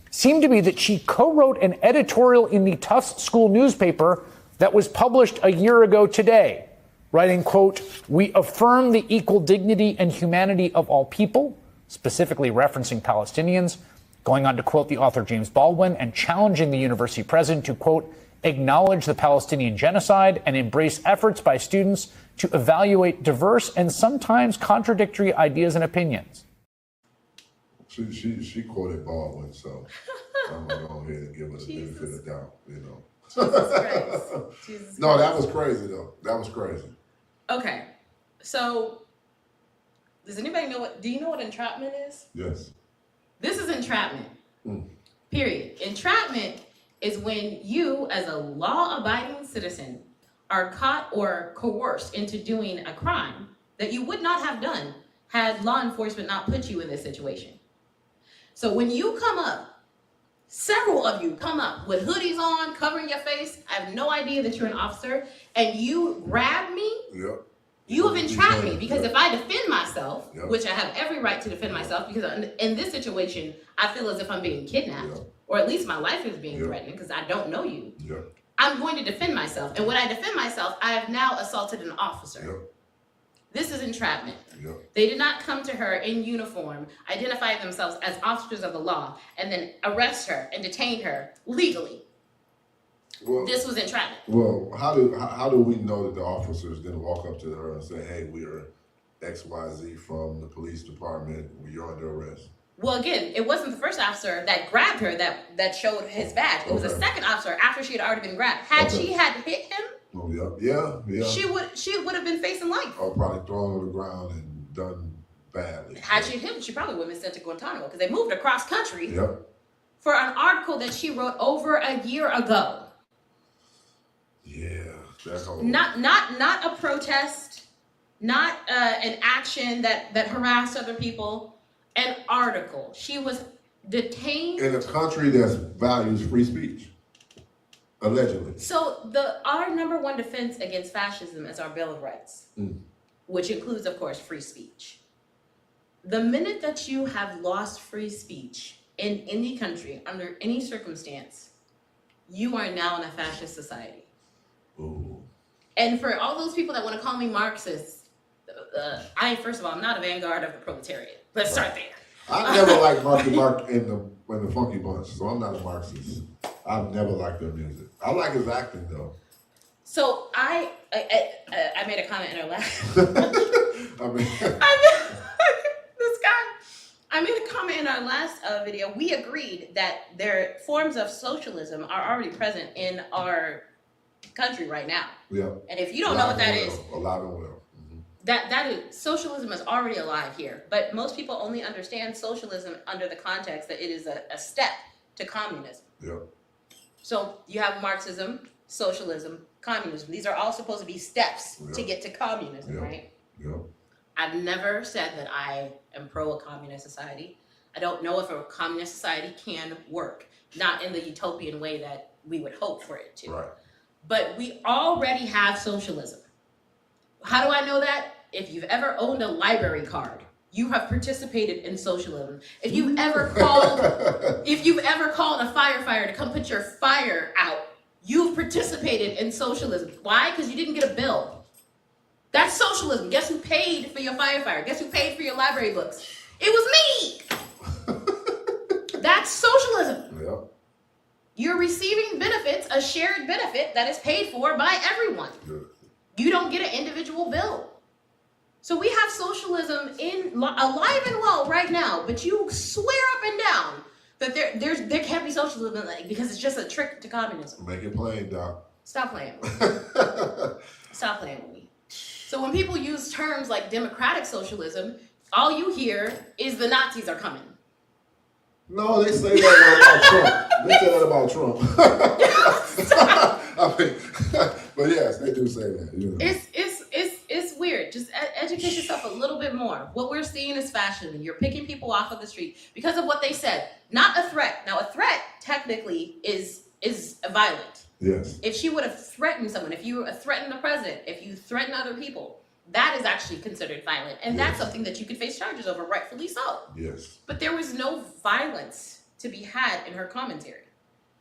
seem to be that she co-wrote an editorial in the Tufts School newspaper that was published a year ago today, writing, quote, "We affirm the equal dignity and humanity of all people," specifically referencing Palestinians, going on to quote the author James Baldwin and challenging the university president to, quote, "acknowledge the Palestinian genocide and embrace efforts by students to evaluate diverse and sometimes contradictory ideas and opinions." She quoted Baldwin, so I'm gonna go ahead and give her the benefit of the doubt, you know. Jesus Christ. Jesus No, that Christ. was crazy though. That was crazy. Okay, so does anybody know do you know what entrapment is? Yes. This is entrapment. Period. Entrapment is when you, as a law-abiding citizen, are caught or coerced into doing a crime that you would not have done had law enforcement not put you in this situation. So when you come up, several of you come up with hoodies on, covering your face, I have no idea that you're an officer, and you grab me, Yep. you have entrapped me, because if I defend myself, Yep. which I have every right to defend myself, because in this situation, I feel as if I'm being kidnapped, or at least my life is being threatened, because I don't know you. Yep. I'm going to defend myself. And when I defend myself, I have now assaulted an officer. Yep. This is entrapment. Yep. They did not come to her in uniform, identify themselves as officers of the law, and then arrest her and detain her legally. Well, This was entrapment. well, how do we know that the officers didn't walk up to her and say, "Hey, we are XYZ from the police department. You're under arrest"? Well, again, it wasn't the first officer that grabbed her that showed his badge. It was a second officer after she had already been grabbed. Had she had hit him, Oh, yeah. she would have been facing life. Or probably thrown on the ground and done badly. Had she hit him, she probably would have been sent to Guantanamo, because they moved across country Yep. for an article that she wrote over a year ago. Yeah. That whole. Not a protest, not an action that harassed other people. An article. She was detained In a country that values free speech, allegedly. So our number one defense against fascism is our Bill of Rights, which includes, of course, free speech. The minute that you have lost free speech in any country, under any circumstance, you are now in a fascist society. Ooh. And for all those people that want to call me Marxist, first of all, I'm not a vanguard of the proletariat. Let's start there. I never liked Marky Mark and the Funky Bunch, so I'm not a Marxist. I've never liked their music. I like his acting though. So I made a comment in our last. I mean, This guy. I made a comment in our last video. We agreed that their forms of socialism are already present in our country right now. yeah. And if you don't know what that is, alive and well. that is socialism is already alive here. But most people only understand socialism under the context that it is a step to communism. Yeah. So you have Marxism, socialism, communism. These are all supposed to be steps to get to communism, right? Yeah. I've never said that I am pro a communist society. I don't know if a communist society can work, not in the utopian way that we would hope for it to. Right. But we already have socialism. How do I know that? If you've ever owned a library card, you have participated in socialism. If you've ever called a firefighter to come put your fire out, you've participated in socialism. Why? Because you didn't get a bill. That's socialism. Guess who paid for your firefighter? Guess who paid for your library books? It was me. That's socialism. Yeah. You're receiving benefits, a shared benefit that is paid for by everyone. Good. You don't get an individual bill. So we have socialism alive and well right now, but you swear up and down that there can't be socialism because it's just a trick to communism. Make it plain, Doc. Stop playing with me. Stop playing with me. So when people use terms like democratic socialism, all you hear is the Nazis are coming. No, they say that about Trump. They say that about Trump. I mean, but yes, they do say that. You know. It's weird. Just educate yourself a little bit more. What we're seeing is fascism. You're picking people off of the street because of what they said, not a threat. Now, a threat technically is violent. Yes. If she would have threatened someone, if you threatened the president, if you threaten other people, that is actually considered violent. And that's something that you could face charges over, rightfully so. Yes. But there was no violence to be had in her commentary.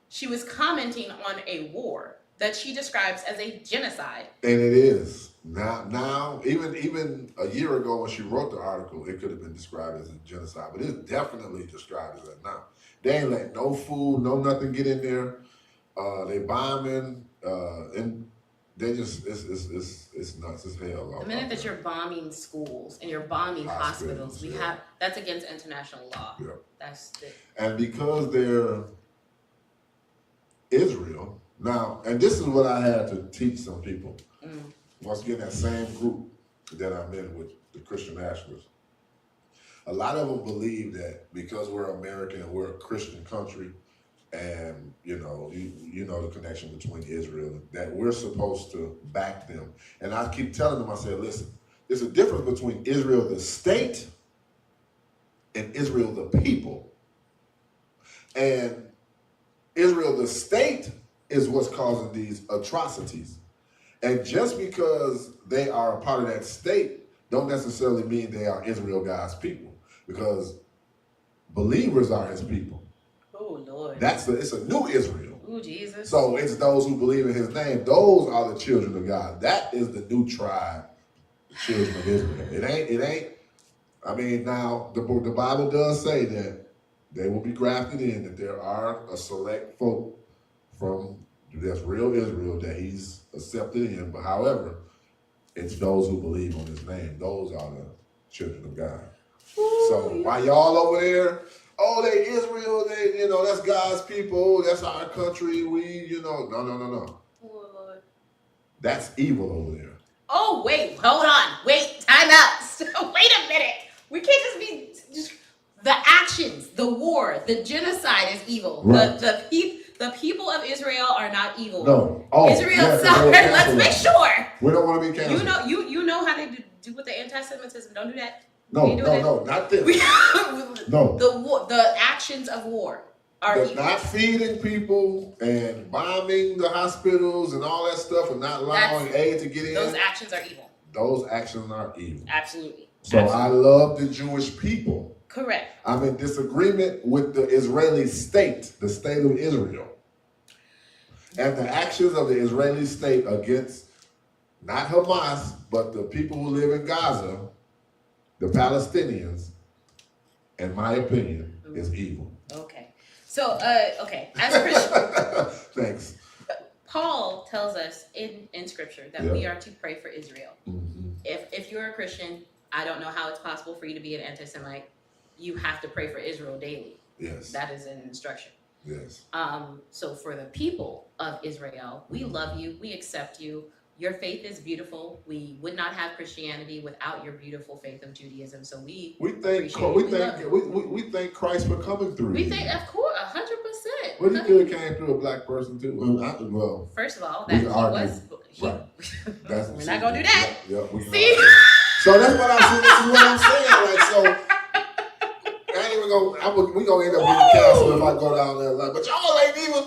She was commenting on a war that she describes as a genocide. And it is. Now, even a year ago when she wrote the article, it could have been described as a genocide, but it's definitely described as that now. They ain't let no food, no nothing get in there. They bombing, and they just it's nuts as hell. The minute that you're bombing schools and you're bombing hospitals, that's against international law. Yeah. That's the, and because they're Israel now, and this is what I had to teach some people. Once again, that same group that I'm in with the Christian nationalists, a lot of them believe that because we're American and we're a Christian country, and you know the connection between Israel, that we're supposed to back them. And I keep telling them, I said, listen, there's a difference between Israel the state and Israel the people. And Israel the state is what's causing these atrocities. And just because they are a part of that state don't necessarily mean they are Israel, God's people, because believers are his people. oh Lord. It's a new Israel. Oh Jesus. So it's those who believe in his name. Those are the children of God. That is the new tribe, the children of Israel. It ain't. I mean, now the Bible does say that they will be grafted in, that there are a select folk from that's real Israel that he's accepted in. But however, it's those who believe on his name. Those are the children of God. So while y'all over there, oh, they Israel, that's God's people, that's our country, no. Oh Lord. That's evil over there. Oh wait, hold on. Wait, time out. Wait a minute. We can't just the actions, the war, the genocide is evil. Right. The people of Israel are not evil. No. Israel suffered. Let's make sure. We don't want to be canceled. You know how they do with the anti-Semitism. Don't do that. No, not this. No. The actions of war are evil. Not feeding people and bombing the hospitals and all that stuff and not allowing aid to get in. Those actions are evil. Those actions are evil. Absolutely. So I love the Jewish people. Correct. I'm in disagreement with the Israeli state, the state of Israel, and the actions of the Israeli state against not Hamas, but the people who live in Gaza, the Palestinians, in my opinion, is evil. Okay. So, as Christians, thanks. Paul tells us in Scripture that we are to pray for Israel. Mm-hmm. If you're a Christian, I don't know how it's possible for you to be an anti-Semite. You have to pray for Israel daily. Yes. That is an instruction. Yes. So for the people of Israel, we love you. We accept you. Your faith is beautiful. We would not have Christianity without your beautiful faith of Judaism. So we thank Christ for coming through. We thank, of course, 100%. Well, he could have came through a black person too. Well, first of all, that he was. Right. We're not gonna do that. See. So that's what I'm saying. Like so. We gonna end up getting canceled if I go down there. But y'all ain't even.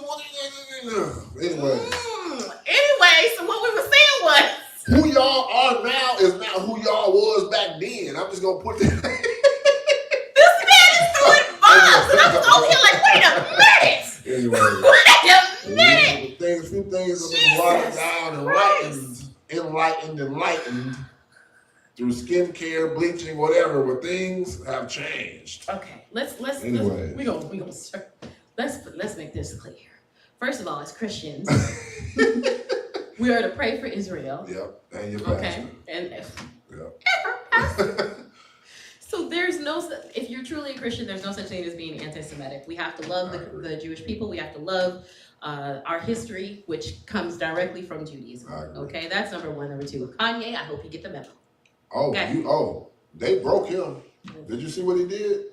Anyway. Anyway, so what we were saying was who y'all are now is not who y'all was back then. I'm just gonna put that. This man is so involved. And I'm over here like, wait a minute. Anyway. Wait a minute. A few things have been watered down and enlightened through skincare, bleaching, whatever, but things have changed. Okay, let's make this clear. First of all, as Christians, we are to pray for Israel. Yep, and your pastor. Okay, and so if you're truly a Christian, there's no such thing as being anti-Semitic. We have to love the Jewish people. We have to love our history, which comes directly from Judaism. Okay, that's number one. Number two, Kanye, I hope you get the memo. Oh, okay. They broke him. Did you see what he did?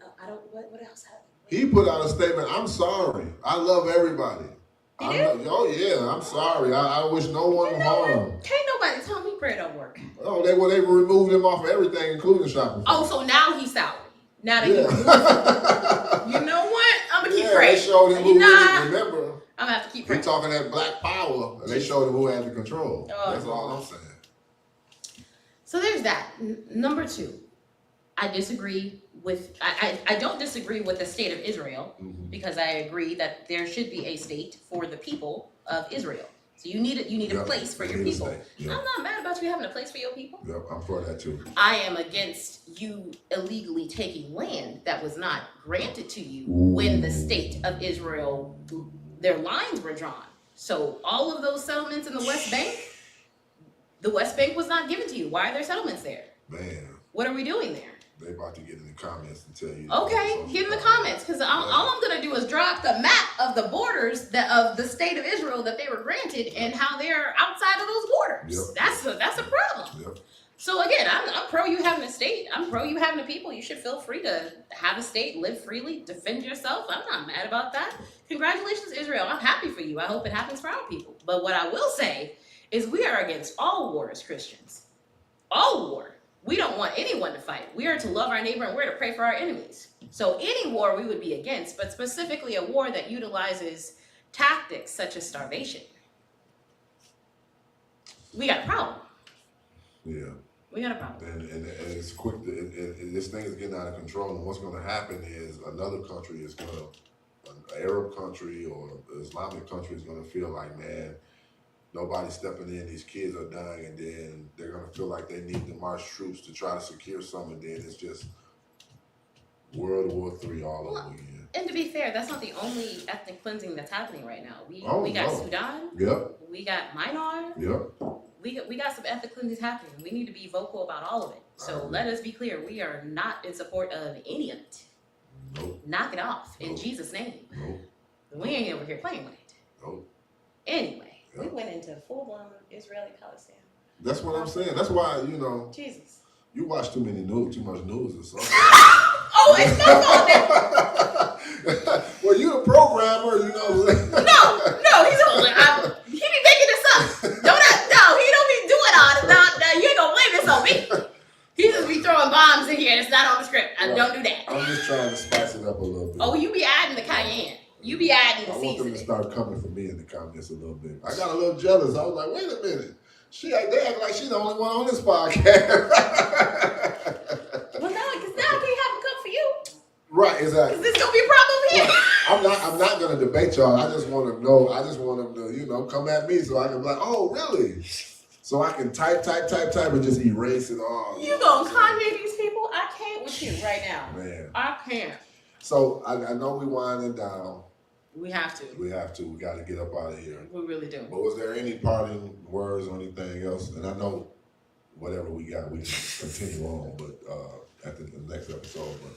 No, I don't. What else happened? He put out a statement. I'm sorry. I love everybody. I'm sorry. I wish no one harm. Can't nobody tell me prayer don't work. Oh, they removed him off of everything, including shopping. Oh, so now he's sour. Now that you know what? I'm gonna keep praying. They showed him who remember. I'm gonna have to keep praying. He talking that black power, and they showed him who had the control. That's all I'm saying. So there's that. Number two, I disagree with, I don't disagree with the state of Israel, because I agree that there should be a state for the people of Israel. So you need a place for your people. I'm not mad about you having a place for your people. Yep, I'm for that too. I am against you illegally taking land that was not granted to you when the state of Israel, their lines were drawn. So all of those settlements in the West Bank was not given to you. Why are there settlements there? Man. What are we doing there? They about to get in the comments and tell you. Okay, get in the comments, because all I'm going to do is draw up the map of the borders of the state of Israel that they were granted and how they're outside of those borders. Yep. That's a problem. Yep. So again, I'm pro you having a state. I'm pro you having a people. You should feel free to have a state, live freely, defend yourself. I'm not mad about that. Congratulations, Israel. I'm happy for you. I hope it happens for our people. But what I will say is we are against all war as Christians. All war. We don't want anyone to fight. We are to love our neighbor and we're to pray for our enemies. So any war we would be against, but specifically a war that utilizes tactics such as starvation. We got a problem. Yeah. We got a problem. And it's quick. This thing is getting out of control. And what's going to happen is another country is going to, an Arab country or an Islamic country is going to feel like, man, nobody's stepping in, these kids are dying, and then they're going to feel like they need to march troops to try to secure something, and then it's just World War III all over again. And to be fair, that's not the only ethnic cleansing that's happening right now. We got Sudan. Yep. We got Myanmar. Yep. We got some ethnic cleansing happening. We need to be vocal about all of it. So let us be clear, we are not in support of any of it. Nope. Knock it off in Jesus' name. Nope. We ain't over here playing with it. Nope. Anyway. We went into full-blown Israeli-Palestine. That's what I'm saying. That's why, Jesus. You watch too much news or something. Oh, it's no fault. Well, you a programmer, No, he be making this up. He don't be doing all this. No, you ain't gonna blame this on me. He just be throwing bombs in here and it's not on the script. Right. Don't do that. I'm just trying to spice it up a little bit. Oh, you be adding the cayenne. You be adding the seasoning. I want them to start coming for me in the comments a little bit. I got a little jealous. I was like, wait a minute. They act like she's the only one on this podcast. Well, no, because now I can't have them come for you. Right, exactly. Because there's going to be a problem here. Right. I'm not going to debate y'all. I just want to know. I just want them to, come at me so I can be like, oh, really? So I can type and just erase it all. You going to Kanye these people? I can't with you right now. Man. I can't. So I know we winding down. We have to. We got to get up out of here. We really do. But was there any parting words or anything else? And I know whatever we got, we can continue on, but at the next episode. But.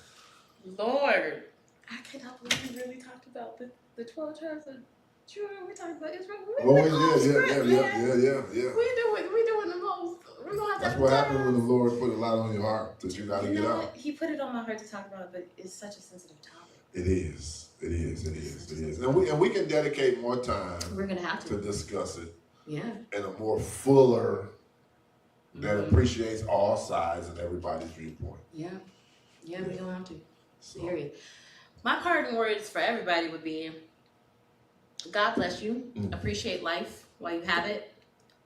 Lord, I cannot believe we really talked about the 12 tribes of Judah. We talked about Israel. Yeah. We doing the most. We're gonna have to. That's what happens when the Lord put a lot on your heart that you got to get out. He put it on my heart to talk about, but it's such a sensitive topic. It is. And we can dedicate more time. We're gonna have to discuss it. Yeah. In a more fuller that appreciates all sides and everybody's viewpoint. Yeah. Yeah, we're gonna have to. So. Period. My parting words for everybody would be, God bless you. Appreciate life while you have it.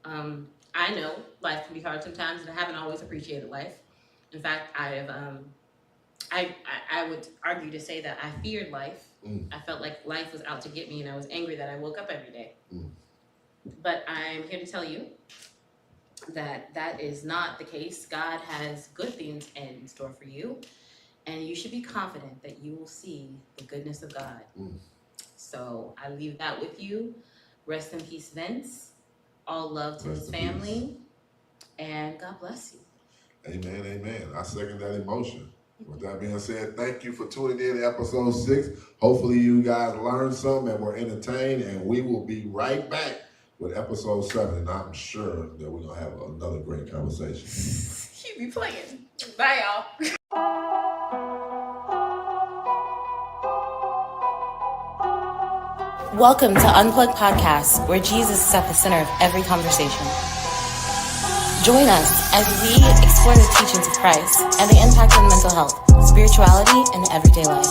I know life can be hard sometimes, and I haven't always appreciated life. In fact, I would argue to say that I feared life. I felt like life was out to get me, and I was angry that I woke up every day. But I'm here to tell you that that is not the case. God has good things in store for you, and you should be confident that you will see the goodness of God. So I leave that with you. Rest in peace, Vince. All love to his family, and God bless you. Amen. I second that emotion. With that being said, thank you for tuning in to episode 6. Hopefully you guys learned some and were entertained, and we will be right back with episode 7. And I'm sure that we're going to have another great conversation. You be playing. Bye, y'all. Welcome to Unplugged Podcast, where Jesus is at the center of every conversation. Join us as we explore the teachings of Christ and the impact on mental health, spirituality, and everyday life.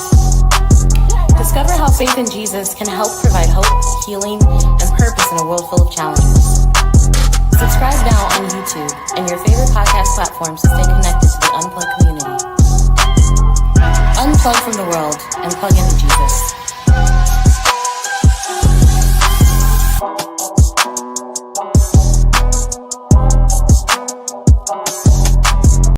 Discover how faith in Jesus can help provide hope, healing, and purpose in a world full of challenges. Subscribe now on YouTube and your favorite podcast platforms to stay connected to the Unplugged community. Unplug from the world and plug into Jesus.